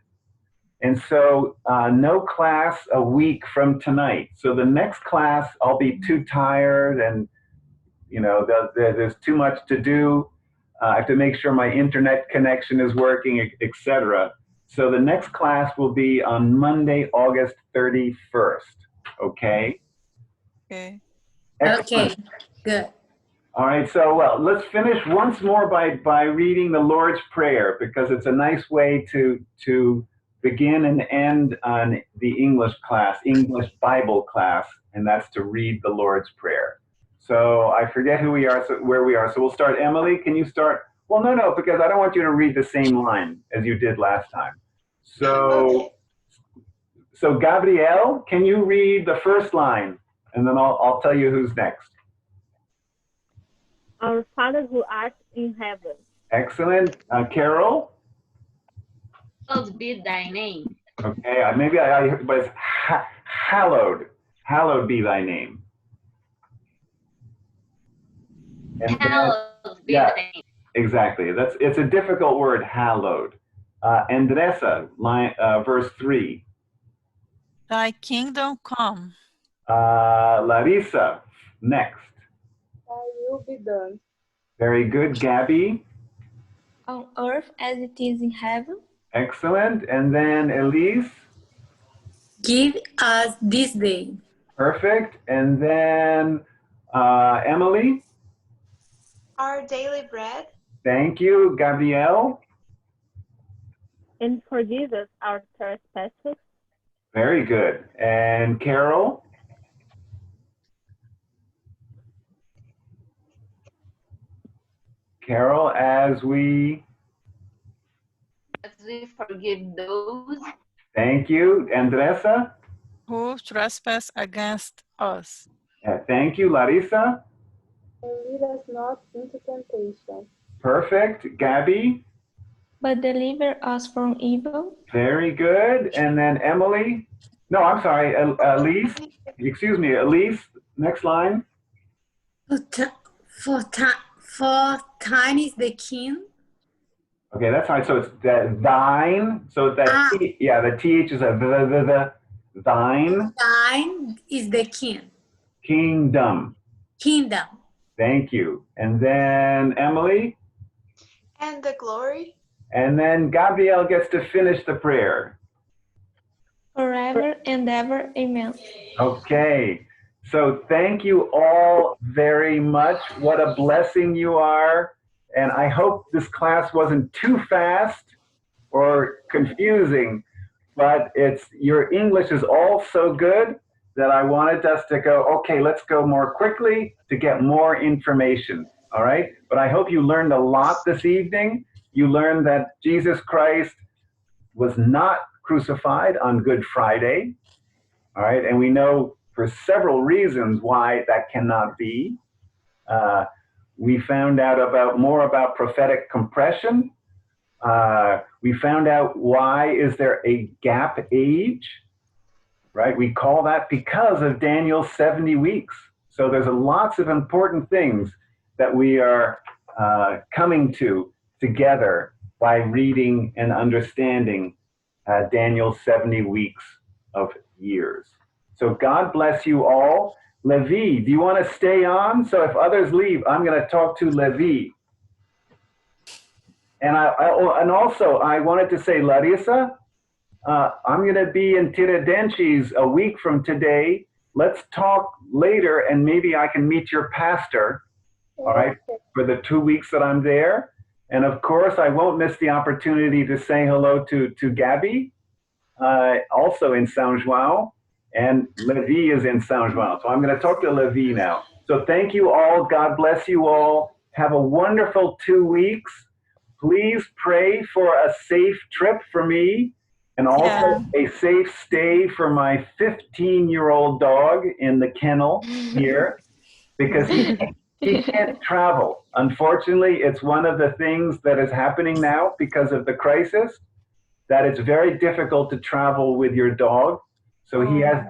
And so no class a week from tonight. So the next class, I'll be too tired and, you know, there's too much to do. I have to make sure my internet connection is working, etc. So the next class will be on Monday, August 31st. Okay? Okay. Excellent. Okay, good. All right, so well, let's finish once more by reading the Lord's Prayer, because it's a nice way to begin and end on the English class, English Bible class, and that's to read the Lord's Prayer. So I forget who we are, where we are. So we'll start. Emily, can you start? Well, no, because I don't want you to read the same line as you did last time. So, so Gabrielle, can you read the first line, and then I'll tell you who's next. Our Father who art in heaven. Excellent. Carol? Hallowed be thy name. Okay, maybe but it's hallowed. Hallowed be thy name. And Hallowed be yeah, thy name. exactly. It's a difficult word, hallowed. Andressa, verse 3. Thy kingdom come. Larissa, next. Thy will be done. Very good. Gabby, On earth as it is in heaven. excellent. And then Elise, Give us this day. perfect. And then Emily, Our daily bread. thank you. Gabrielle, And forgive us our trespasses. very good. And Carol, as we forgive those. Thank you. Andressa, Who trespass against us. thank you. Larissa, And lead us not into temptation. perfect. Gabby, But deliver us from evil. very good. And then Emily, no, I'm sorry, Elise, excuse me, Elise, next line. For thine is the king. Okay, that's fine. So it's thine. So that the th is a the thine. Thine is the king. Kingdom. Kingdom. Thank you. And then Emily. And the glory. And then Gabrielle gets to finish the prayer. forever and ever. Amen. Okay. So thank you all very much. What a blessing you are. And I hope this class wasn't too fast or confusing, but it's your English is all so good that I wanted us to go, okay, let's go more quickly to get more information. All right. But I hope you learned a lot this evening. You learned that Jesus Christ was not crucified on Good Friday. All right. And we know for several reasons why that cannot be. We found out more about prophetic compression. We found out why is there a gap age, right? We call that because of Daniel's 70 weeks. So there's lots of important things that we are coming to together by reading and understanding Daniel's 70 weeks of years. So God bless you all. Levi, do you want to stay on? So if others leave, I'm going to talk to Levi. And also I wanted to say, Larissa, I'm going to be in Tiradentes a week from today. Let's talk later, and maybe I can meet your pastor, all right, for the 2 weeks that I'm there. And of course, I won't miss the opportunity to say hello to Gabby, also in São João, and Levi is in São João. So I'm going to talk to Levi now. So thank you all. God bless you all. Have a wonderful 2 weeks. Please pray for a safe trip for me and also a safe stay for my 15-year-old dog in the kennel here because he can't travel. Unfortunately, it's one of the things that is happening now because of the crisis, that it's very difficult to travel with your dog. So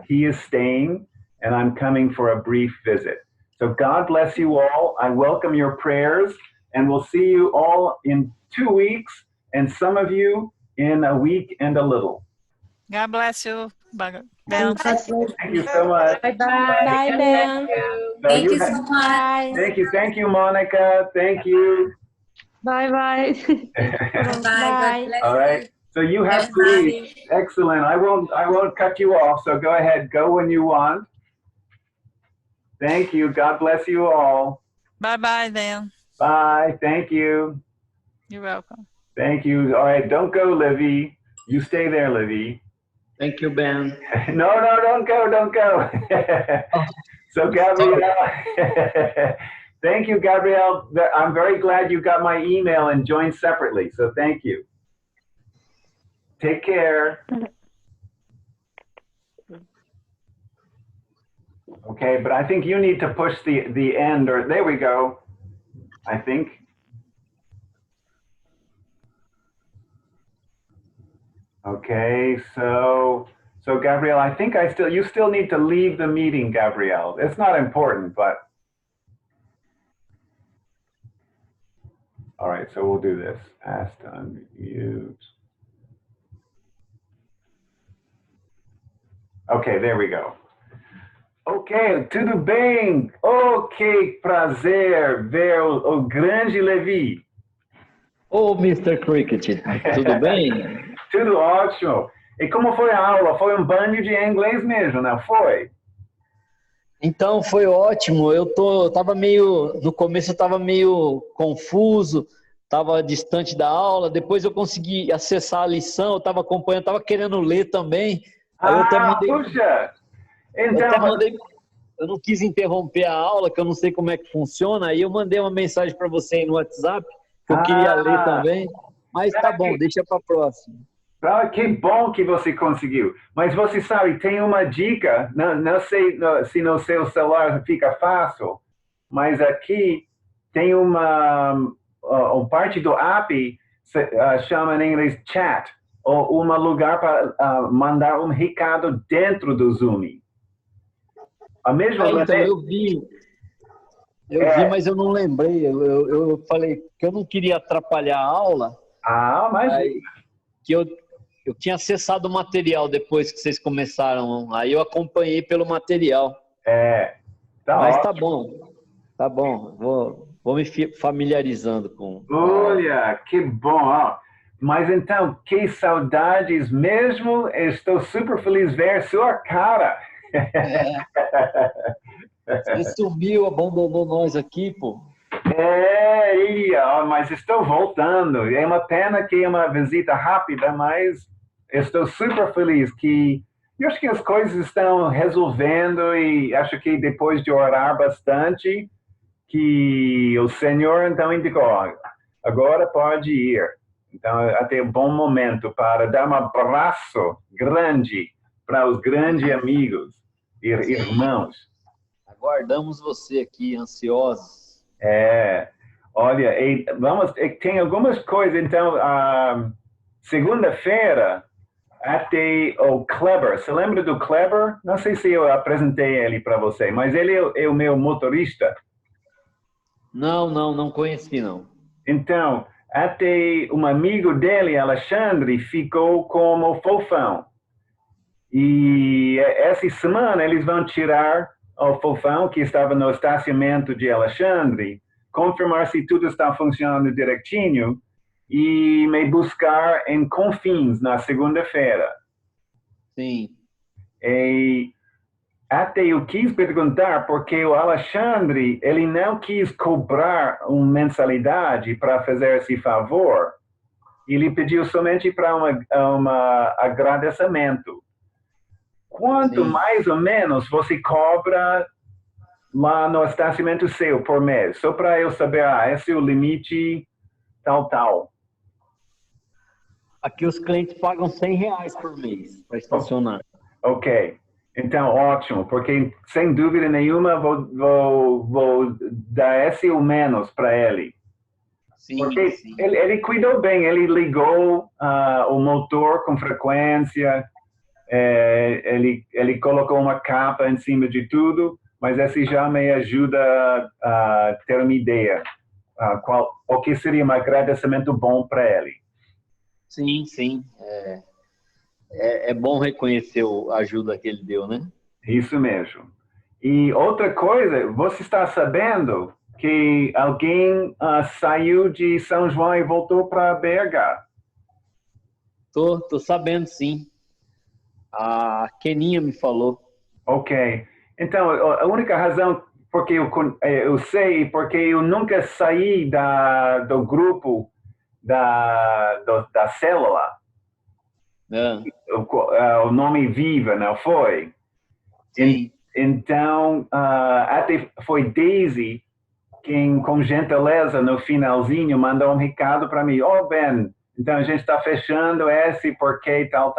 he is staying, and I'm coming for a brief visit. So God bless you all. I welcome your prayers, and we'll see you all in 2 weeks, and some of you in a week and a little. God bless you, Ben. Thank you so much. Bye-bye. Bye, God Ben. bless you. Thank you so much. Bye. Thank you, Monica. Thank you. Bye-bye. Bye. God Bye. bless All right. you. So you have to leave. Excellent. I won't cut you off. So go ahead. Go when you want. Thank you. God bless you all. Bye-bye, then. Bye. Thank you. You're welcome. Thank you. All right. Don't go, Livy. You stay there, Livy. Thank you, Ben. No, don't go. Don't go. So, Gabrielle, thank you, Gabrielle. I'm very glad you got my email and joined separately. So thank you. Take care. Okay, but I think you need to push the end, or there we go. I think. Okay, so Gabrielle, I think you still need to leave the meeting, Gabrielle. It's not important, but all right, so we'll do this. Ask to unmute. Okay, there we go. Ok, tudo bem? Oh, que prazer ver o grande Levi. Ô, Mr. Cricket, tudo bem? Tudo ótimo. E como foi a aula? Foi um banho de inglês mesmo, não foi? Então, foi ótimo. No começo eu estava meio confuso, estava distante da aula, depois eu consegui acessar a lição, eu estava acompanhando, estava querendo ler também. Aí eu até mandei, puxa! Então, eu não quis interromper a aula, que eu não sei como é que funciona, aí eu mandei uma mensagem para você aí no WhatsApp, que eu queria ler também, mas tá bom, deixa para a próxima. Que bom que você conseguiu. Mas você sabe, tem uma dica, não sei se no seu celular fica fácil, mas aqui tem uma parte do app, chama em inglês chat, ou um lugar para mandar um recado dentro do Zoom. A mesma Então, eu vi, mas eu não lembrei, eu falei que eu não queria atrapalhar a aula, mas que eu tinha acessado o material depois que vocês começaram, aí eu acompanhei pelo material. Mas ótimo. Tá bom, vou me familiarizando com... Olha, que bom, ó. Mas então, que saudades mesmo. Estou super feliz de ver sua cara. É, você sumiu, abandonou nós aqui, pô. Mas estou voltando. É uma pena que é uma visita rápida, mas estou super feliz que eu acho que as coisas estão resolvendo e acho que depois de orar bastante, que o Senhor então indicou, ó, agora pode ir. Então, até um bom momento para dar um abraço grande para os grandes amigos, Sim, irmãos. aguardamos você aqui, ansiosos. É, olha, tem algumas coisas, então, segunda-feira, até o Kleber, você lembra do Kleber? Não sei se eu apresentei ele para você, mas ele é o meu motorista. Não conheci, não. Então, até um amigo dele, Alexandre, ficou como fofão. E essa semana eles vão tirar o fofão que estava no estacionamento de Alexandre, confirmar se tudo está funcionando direitinho e me buscar em Confins na segunda-feira. Sim, E até eu quis perguntar porque o Alexandre ele não quis cobrar uma mensalidade para fazer esse favor. Ele pediu somente para uma agradecimento. Quanto sim. mais ou menos você cobra lá no estacionamento seu por mês? Só para eu saber, esse é o limite tal. Aqui os clientes pagam R$ 100 por mês para O- estacionar. Ok. Então, ótimo, porque sem dúvida nenhuma vou dar esse ou menos para ele. Sim, Porque sim. ele cuidou bem, ele ligou o motor com frequência, ele colocou uma capa em cima de tudo, mas esse já me ajuda a ter uma ideia o que seria um agradecimento bom para ele. Sim, sim. É bom reconhecer a ajuda que ele deu, né? Isso mesmo. E outra coisa, você está sabendo que alguém saiu de São João e voltou para BH? Tô sabendo, sim. A Keninha me falou. Ok. Então, a única razão porque eu sei, porque eu nunca saí do grupo da célula, Ah, o nome Viva, não foi? sim, Então, até foi Daisy quem, com gentileza, no finalzinho, mandou um recado para mim. Ben, então a gente está fechando esse porque tal.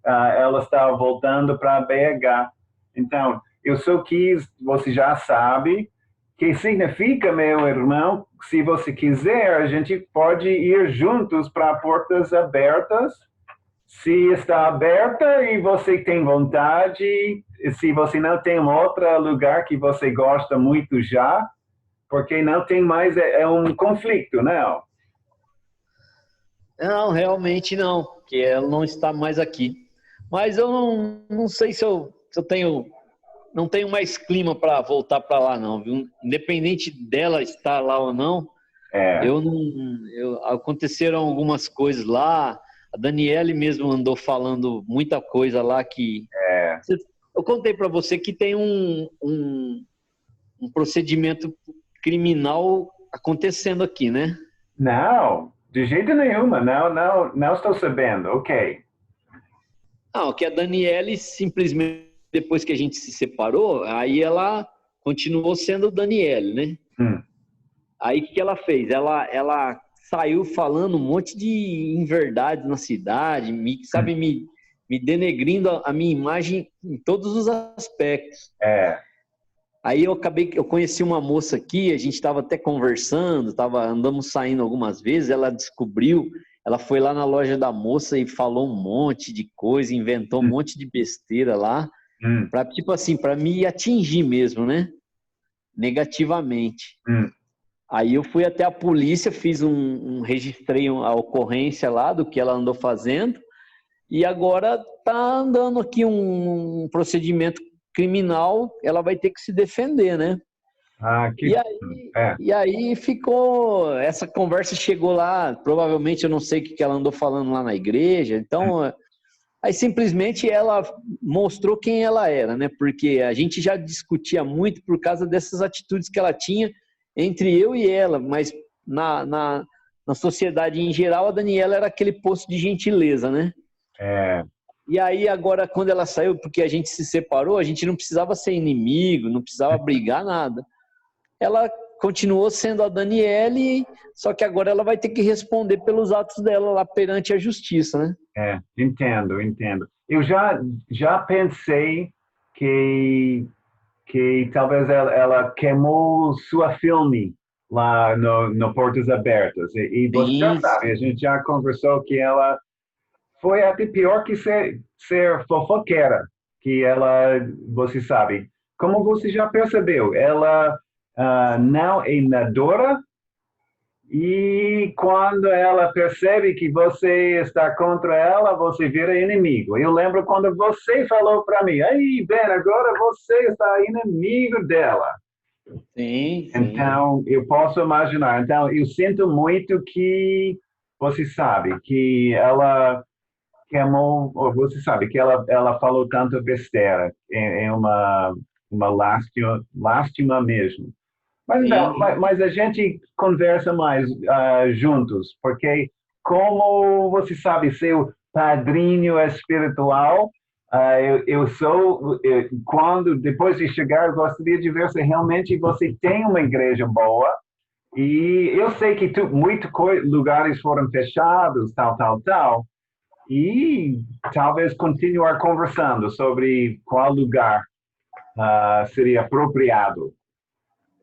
Ela está voltando para BH. Então, eu só quis, você já sabe, que significa, meu irmão, se você quiser, a gente pode ir juntos para portas abertas. Se está aberta e você tem vontade, se você não tem um outro lugar que você gosta muito já, porque não tem mais, é um conflito, não? não, realmente não, porque ela não está mais aqui. Mas eu não sei se eu não tenho mais clima para voltar para lá, não, viu? Independente dela estar lá ou não, É, eu não. Aconteceram algumas coisas lá. A Daniele mesmo andou falando muita coisa lá que. é. Eu contei para você que tem um procedimento criminal acontecendo aqui, né? Não, de jeito nenhuma, não estou sabendo, ok. Não, que a Daniele simplesmente, depois que a gente se separou, aí ela continuou sendo Daniele, né? Hum, Aí o que ela fez? Ela saiu falando um monte de inverdades na cidade, sabe, me denegrindo a minha imagem em todos os aspectos. é, Aí eu conheci uma moça aqui, a gente estava até conversando, andamos saindo algumas vezes, ela descobriu, ela foi lá na loja da moça e falou um monte de coisa, inventou um hum, monte de besteira lá, hum, para tipo assim, para me atingir mesmo, né? Negativamente. hum. Aí eu fui até a polícia, registrei a ocorrência lá do que ela andou fazendo, e agora tá andando aqui um procedimento criminal, ela vai ter que se defender, né? Ah, E aí, e aí ficou, essa conversa chegou lá, provavelmente eu não sei o que ela andou falando lá na igreja, então aí simplesmente ela mostrou quem ela era, né? Porque a gente já discutia muito por causa dessas atitudes que ela tinha entre eu e ela, mas na sociedade em geral a Daniela era aquele poço de gentileza, né? É, E aí agora quando ela saiu, porque a gente se separou, a gente não precisava ser inimigo, não precisava brigar nada. Ela continuou sendo a Daniele, só que agora ela vai ter que responder pelos atos dela lá perante a justiça, né? entendo, entendo. Eu já pensei que, que talvez ela queimou sua filme lá no Portas Abertas. E você já Sim, sabe, a gente já conversou que ela foi até pior que ser fofoqueira, que ela, você sabe, como você já percebeu, ela não é nadadora e quando ela percebe que você está contra ela, você vira inimigo. Eu lembro quando você falou para mim, aí, Ben, agora você está inimigo dela. sim, sim. Então, eu posso imaginar. Então, eu sinto muito que você sabe que ela queimou, ou você sabe que ela falou tanta besteira. É uma lástima mesmo. Mas não, Sim. mas a gente conversa mais juntos, porque como você sabe, seu padrinho espiritual, eu sou, quando, depois de chegar, eu gostaria de ver se realmente você tem uma igreja boa, e eu sei que muitos lugares foram fechados, tal, e talvez continuar conversando sobre qual lugar seria apropriado.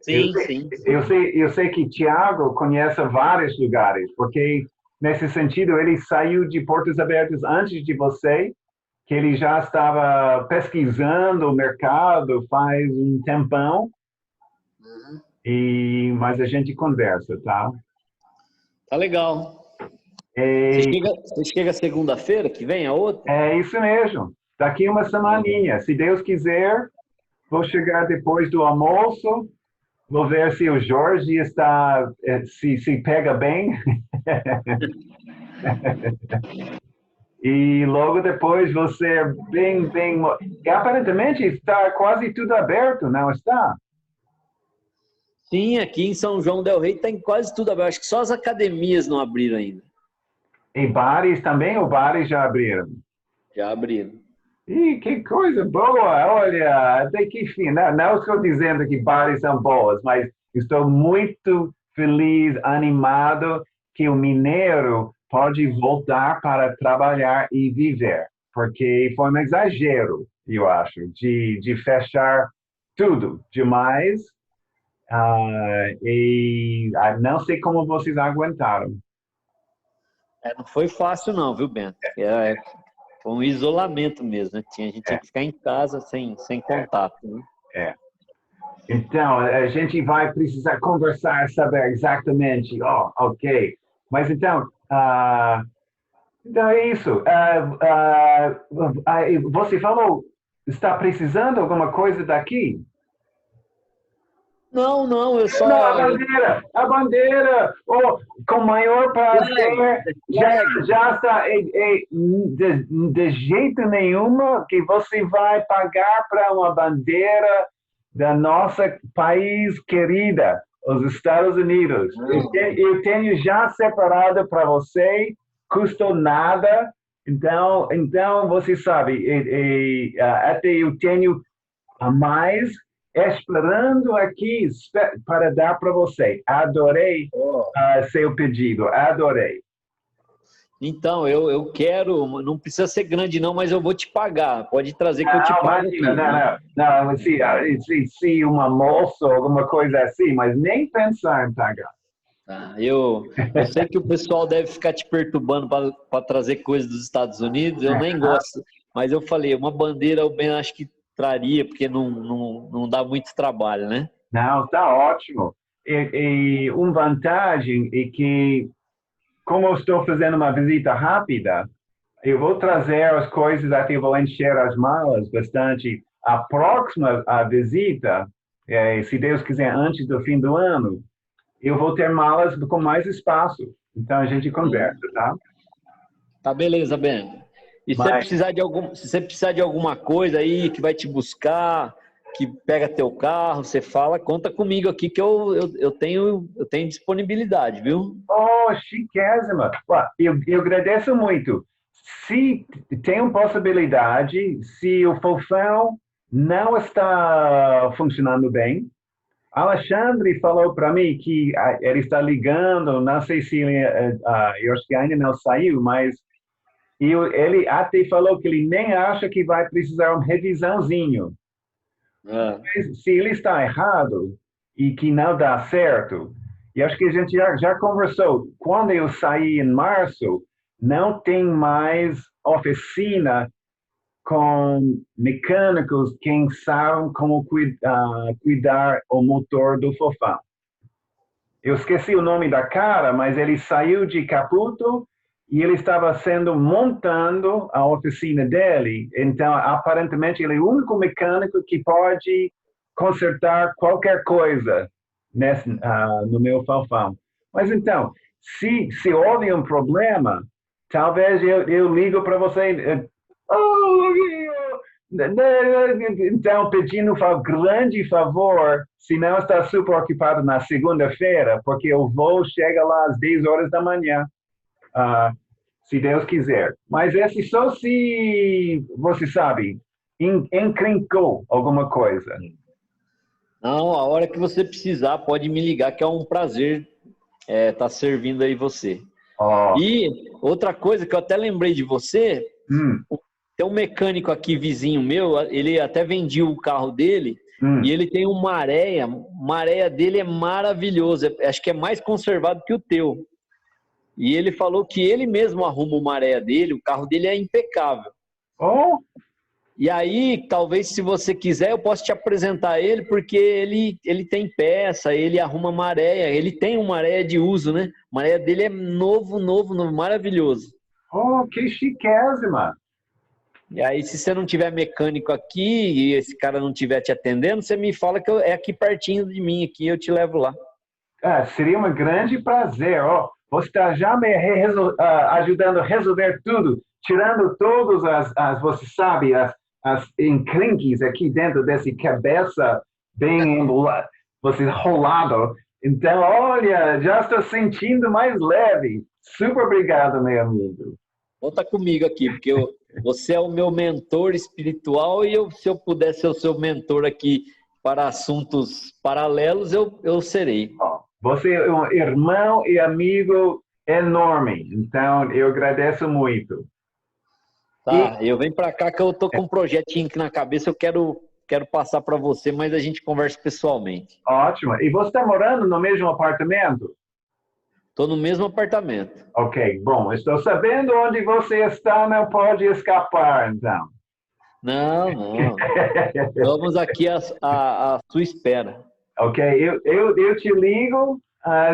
Eu Sim, sei, sim, eu sim. sei, eu sei que Tiago conhece vários lugares, porque nesse sentido ele saiu de Portas Abertas antes de você, que ele já estava pesquisando o mercado faz um tempão, mas a gente conversa, tá? Tá legal. E, Você chega segunda-feira que vem, a outra? é isso mesmo. Daqui uma semaninha, se Deus quiser, vou chegar depois do almoço. Vou ver se o Jorge está, se pega bem. E logo depois você bem. E aparentemente está quase tudo aberto, não está? Sim, aqui em São João del Rei tem quase tudo aberto. Acho que só as academias não abriram ainda. E bares também, ou bares já abriram? Já abriram. Ih, que coisa boa! Olha, até que fim. Não estou dizendo que bares são boas, mas estou muito feliz, animado que o mineiro pode voltar para trabalhar e viver, porque foi um exagero, eu acho, de fechar tudo demais. Não sei como vocês aguentaram. Não foi fácil não, viu, Bento? Foi um isolamento mesmo, né? A gente tinha É, que ficar em casa sem contato, né? é. Então, a gente vai precisar conversar, saber exatamente. Oh, ok. Mas então é isso. Você falou, está precisando alguma coisa daqui? Não, não, eu Não, só. a bandeira, oh, com maior Flag, prazer, the já, flag. já está, de jeito nenhuma que você vai pagar para uma bandeira da nossa país querida, os Estados Unidos. Não. Eu tenho já separado para você, custou nada, então você sabe, até eu tenho a mais esperando aqui para dar para você. Adorei seu pedido, adorei. Então, eu quero, não precisa ser grande não, mas eu vou te pagar. Pode trazer que eu te Não, pago imagina, aqui. não, se uma moça ou alguma coisa assim, mas nem pensar em pagar. Tá? Eu sei que o pessoal deve ficar te perturbando para trazer coisas dos Estados Unidos, eu nem gosto, mas eu falei, uma bandeira eu bem acho que traria, porque não dá muito trabalho, né? Não, está ótimo. E uma vantagem é que, como eu estou fazendo uma visita rápida, eu vou trazer as coisas, até eu vou encher as malas bastante. A próxima visita, se Deus quiser, antes do fim do ano, eu vou ter malas com mais espaço. Então a gente conversa, tá? Tá, beleza, Ben. E se Mas, você precisar de alguma coisa aí que vai te buscar, que pega teu carro, você fala, conta comigo aqui que eu tenho disponibilidade, viu? oh, chiquésima. Ué, eu agradeço muito. Se tem uma possibilidade, se o fofão não está funcionando bem, Alexandre falou para mim que ele está ligando, não sei se eu acho que ainda não saiu, mas ele até falou que ele nem acha que vai precisar uma revisãozinho. Ah, Mas se ele está errado e que não dá certo, e acho que a gente já conversou, quando eu saí em março, não tem mais oficina com mecânicos que sabem como cuidar o motor do fofão. Eu esqueci o nome da cara, mas ele saiu de Caputo e ele estava montando a oficina dele. Então, aparentemente, ele é o único mecânico que pode consertar qualquer coisa no meu fofão. Mas então, se houve um problema, talvez eu ligo para você. Então, pedindo um grande favor, se não está super ocupado na segunda-feira, porque o voo chega lá às 10 horas da manhã, se Deus quiser. Mas esse só se, você sabe, encrencou alguma coisa. não, a hora que você precisar, pode me ligar, que é um prazer estar servindo aí você. Oh, E outra coisa que eu até lembrei de você, hum, tem um mecânico aqui, vizinho meu, ele até vendia o carro dele, e hum. ele tem uma areia dele é maravilhoso, acho que é mais conservado que o teu. E ele falou que ele mesmo arruma uma areia dele, o carro dele é impecável. Oh, E aí, talvez se você quiser, eu posso te apresentar ele, porque ele tem peça, ele arruma maréia, ele tem uma maréia de uso, né? A maréia dele é novo, maravilhoso. oh, que chiquésima. E aí, se você não tiver mecânico aqui e esse cara não estiver te atendendo, você me fala que é aqui pertinho de mim, aqui eu te levo lá. Seria um grande prazer. Oh, você está já me ajudando a resolver tudo, tirando todas você sabe, as encrenques aqui dentro dessa cabeça bem você rolado. Então, olha, já estou sentindo mais leve. Super obrigado, meu amigo. Conta comigo aqui, porque você é o meu mentor espiritual e se eu puder ser o seu mentor aqui para assuntos paralelos, eu serei. Oh, você é um irmão e amigo enorme. Então, eu agradeço muito. Tá, eu venho para cá que eu tô com um projetinho aqui na cabeça, eu quero passar para você, mas a gente conversa pessoalmente. Ótimo. E você está morando no mesmo apartamento? Tô no mesmo apartamento. Ok, bom, estou sabendo onde você está, não pode escapar, então. Não. Estamos aqui à sua espera. Ok, eu te ligo,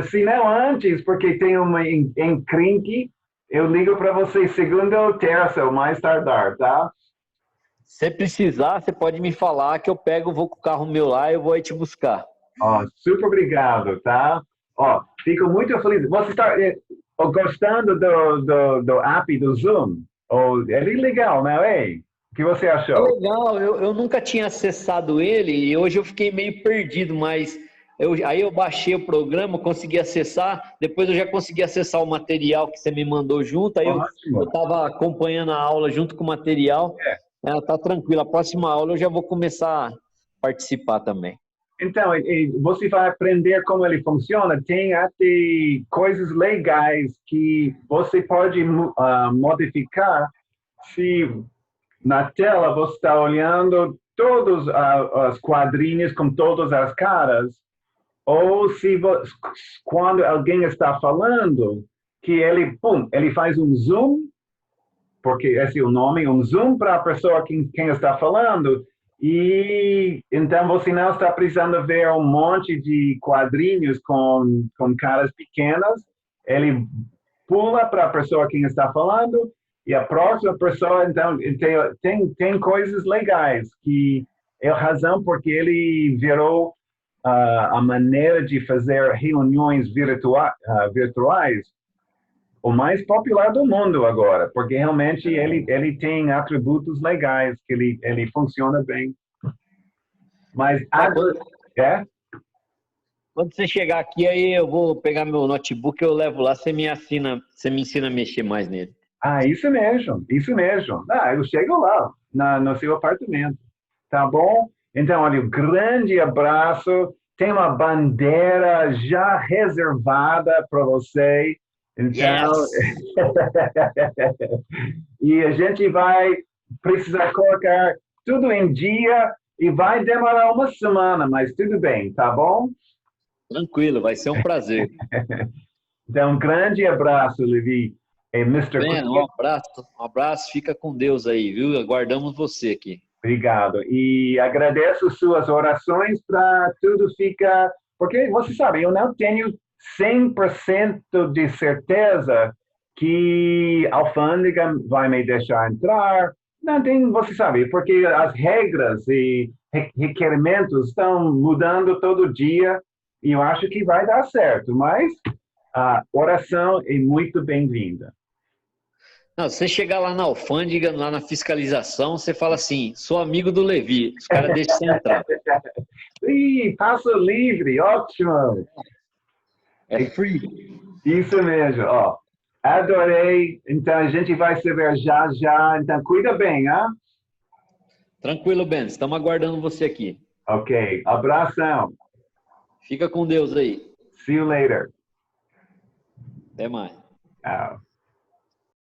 se não antes, porque tem uma encrenque, eu ligo para você segunda ou terça, ou mais tardar, tá? Se precisar, você pode me falar que eu vou com o carro meu lá e eu vou aí te buscar. Ó, super obrigado, tá? Ó, fico muito feliz. Você está gostando do app do Zoom? Oh, é legal, não é? O que você É achou? legal, eu nunca tinha acessado ele e hoje eu fiquei meio perdido, mas aí eu baixei o programa, consegui acessar, depois eu já consegui acessar o material que você me mandou junto, aí eu Ótimo. estava acompanhando a aula junto com o material. Tá tranquilo, a próxima aula eu já vou começar a participar também. Então, você vai aprender como ele funciona. Tem até coisas legais que você pode modificar se na tela você está olhando todos os quadrinhos com todas as caras, ou se quando alguém está falando, que ele faz um zoom, porque esse é o nome, um zoom para a pessoa quem está falando, e então você não está precisando ver um monte de quadrinhos com caras pequenas, ele pula para a pessoa quem está falando, e a próxima pessoa, então, tem coisas legais, que é a razão porque ele virou a maneira de fazer reuniões virtuais o mais popular do mundo agora, porque realmente ele tem atributos legais, que ele funciona bem. Mas é? Quando você chegar aqui, aí eu vou pegar meu notebook, eu levo lá, você me ensina a mexer mais nele. Ah, isso mesmo, isso mesmo. Ah, eu chego lá, no seu apartamento. Tá bom? Então, olha, um grande abraço. Tem uma bandeira já reservada para você. Então, Yes! e a gente vai precisar colocar tudo em dia e vai demorar uma semana, mas tudo bem, tá bom? Tranquilo, vai ser um prazer. Então, um grande abraço, Levi. E Mr. Ben, um abraço, fica com Deus aí, viu? Aguardamos você aqui. Obrigado. E agradeço suas orações para tudo ficar. Porque você sabe, eu não tenho 100% de certeza que a alfândega vai me deixar entrar. Não tem, você sabe, porque as regras e requerimentos estão mudando todo dia e eu acho que vai dar certo, mas a oração é muito bem-vinda. Não, você chegar lá na alfândega, lá na fiscalização, você fala assim, sou amigo do Levi, os caras deixam você entrar. Ih, passo livre, ótimo. É free. Isso mesmo, ó. Adorei. Então a gente vai se ver já já. Então cuida bem, ah? Tranquilo, Ben, estamos aguardando você aqui. Ok. Abração. Fica com Deus aí. See you later. Até mais. Tchau.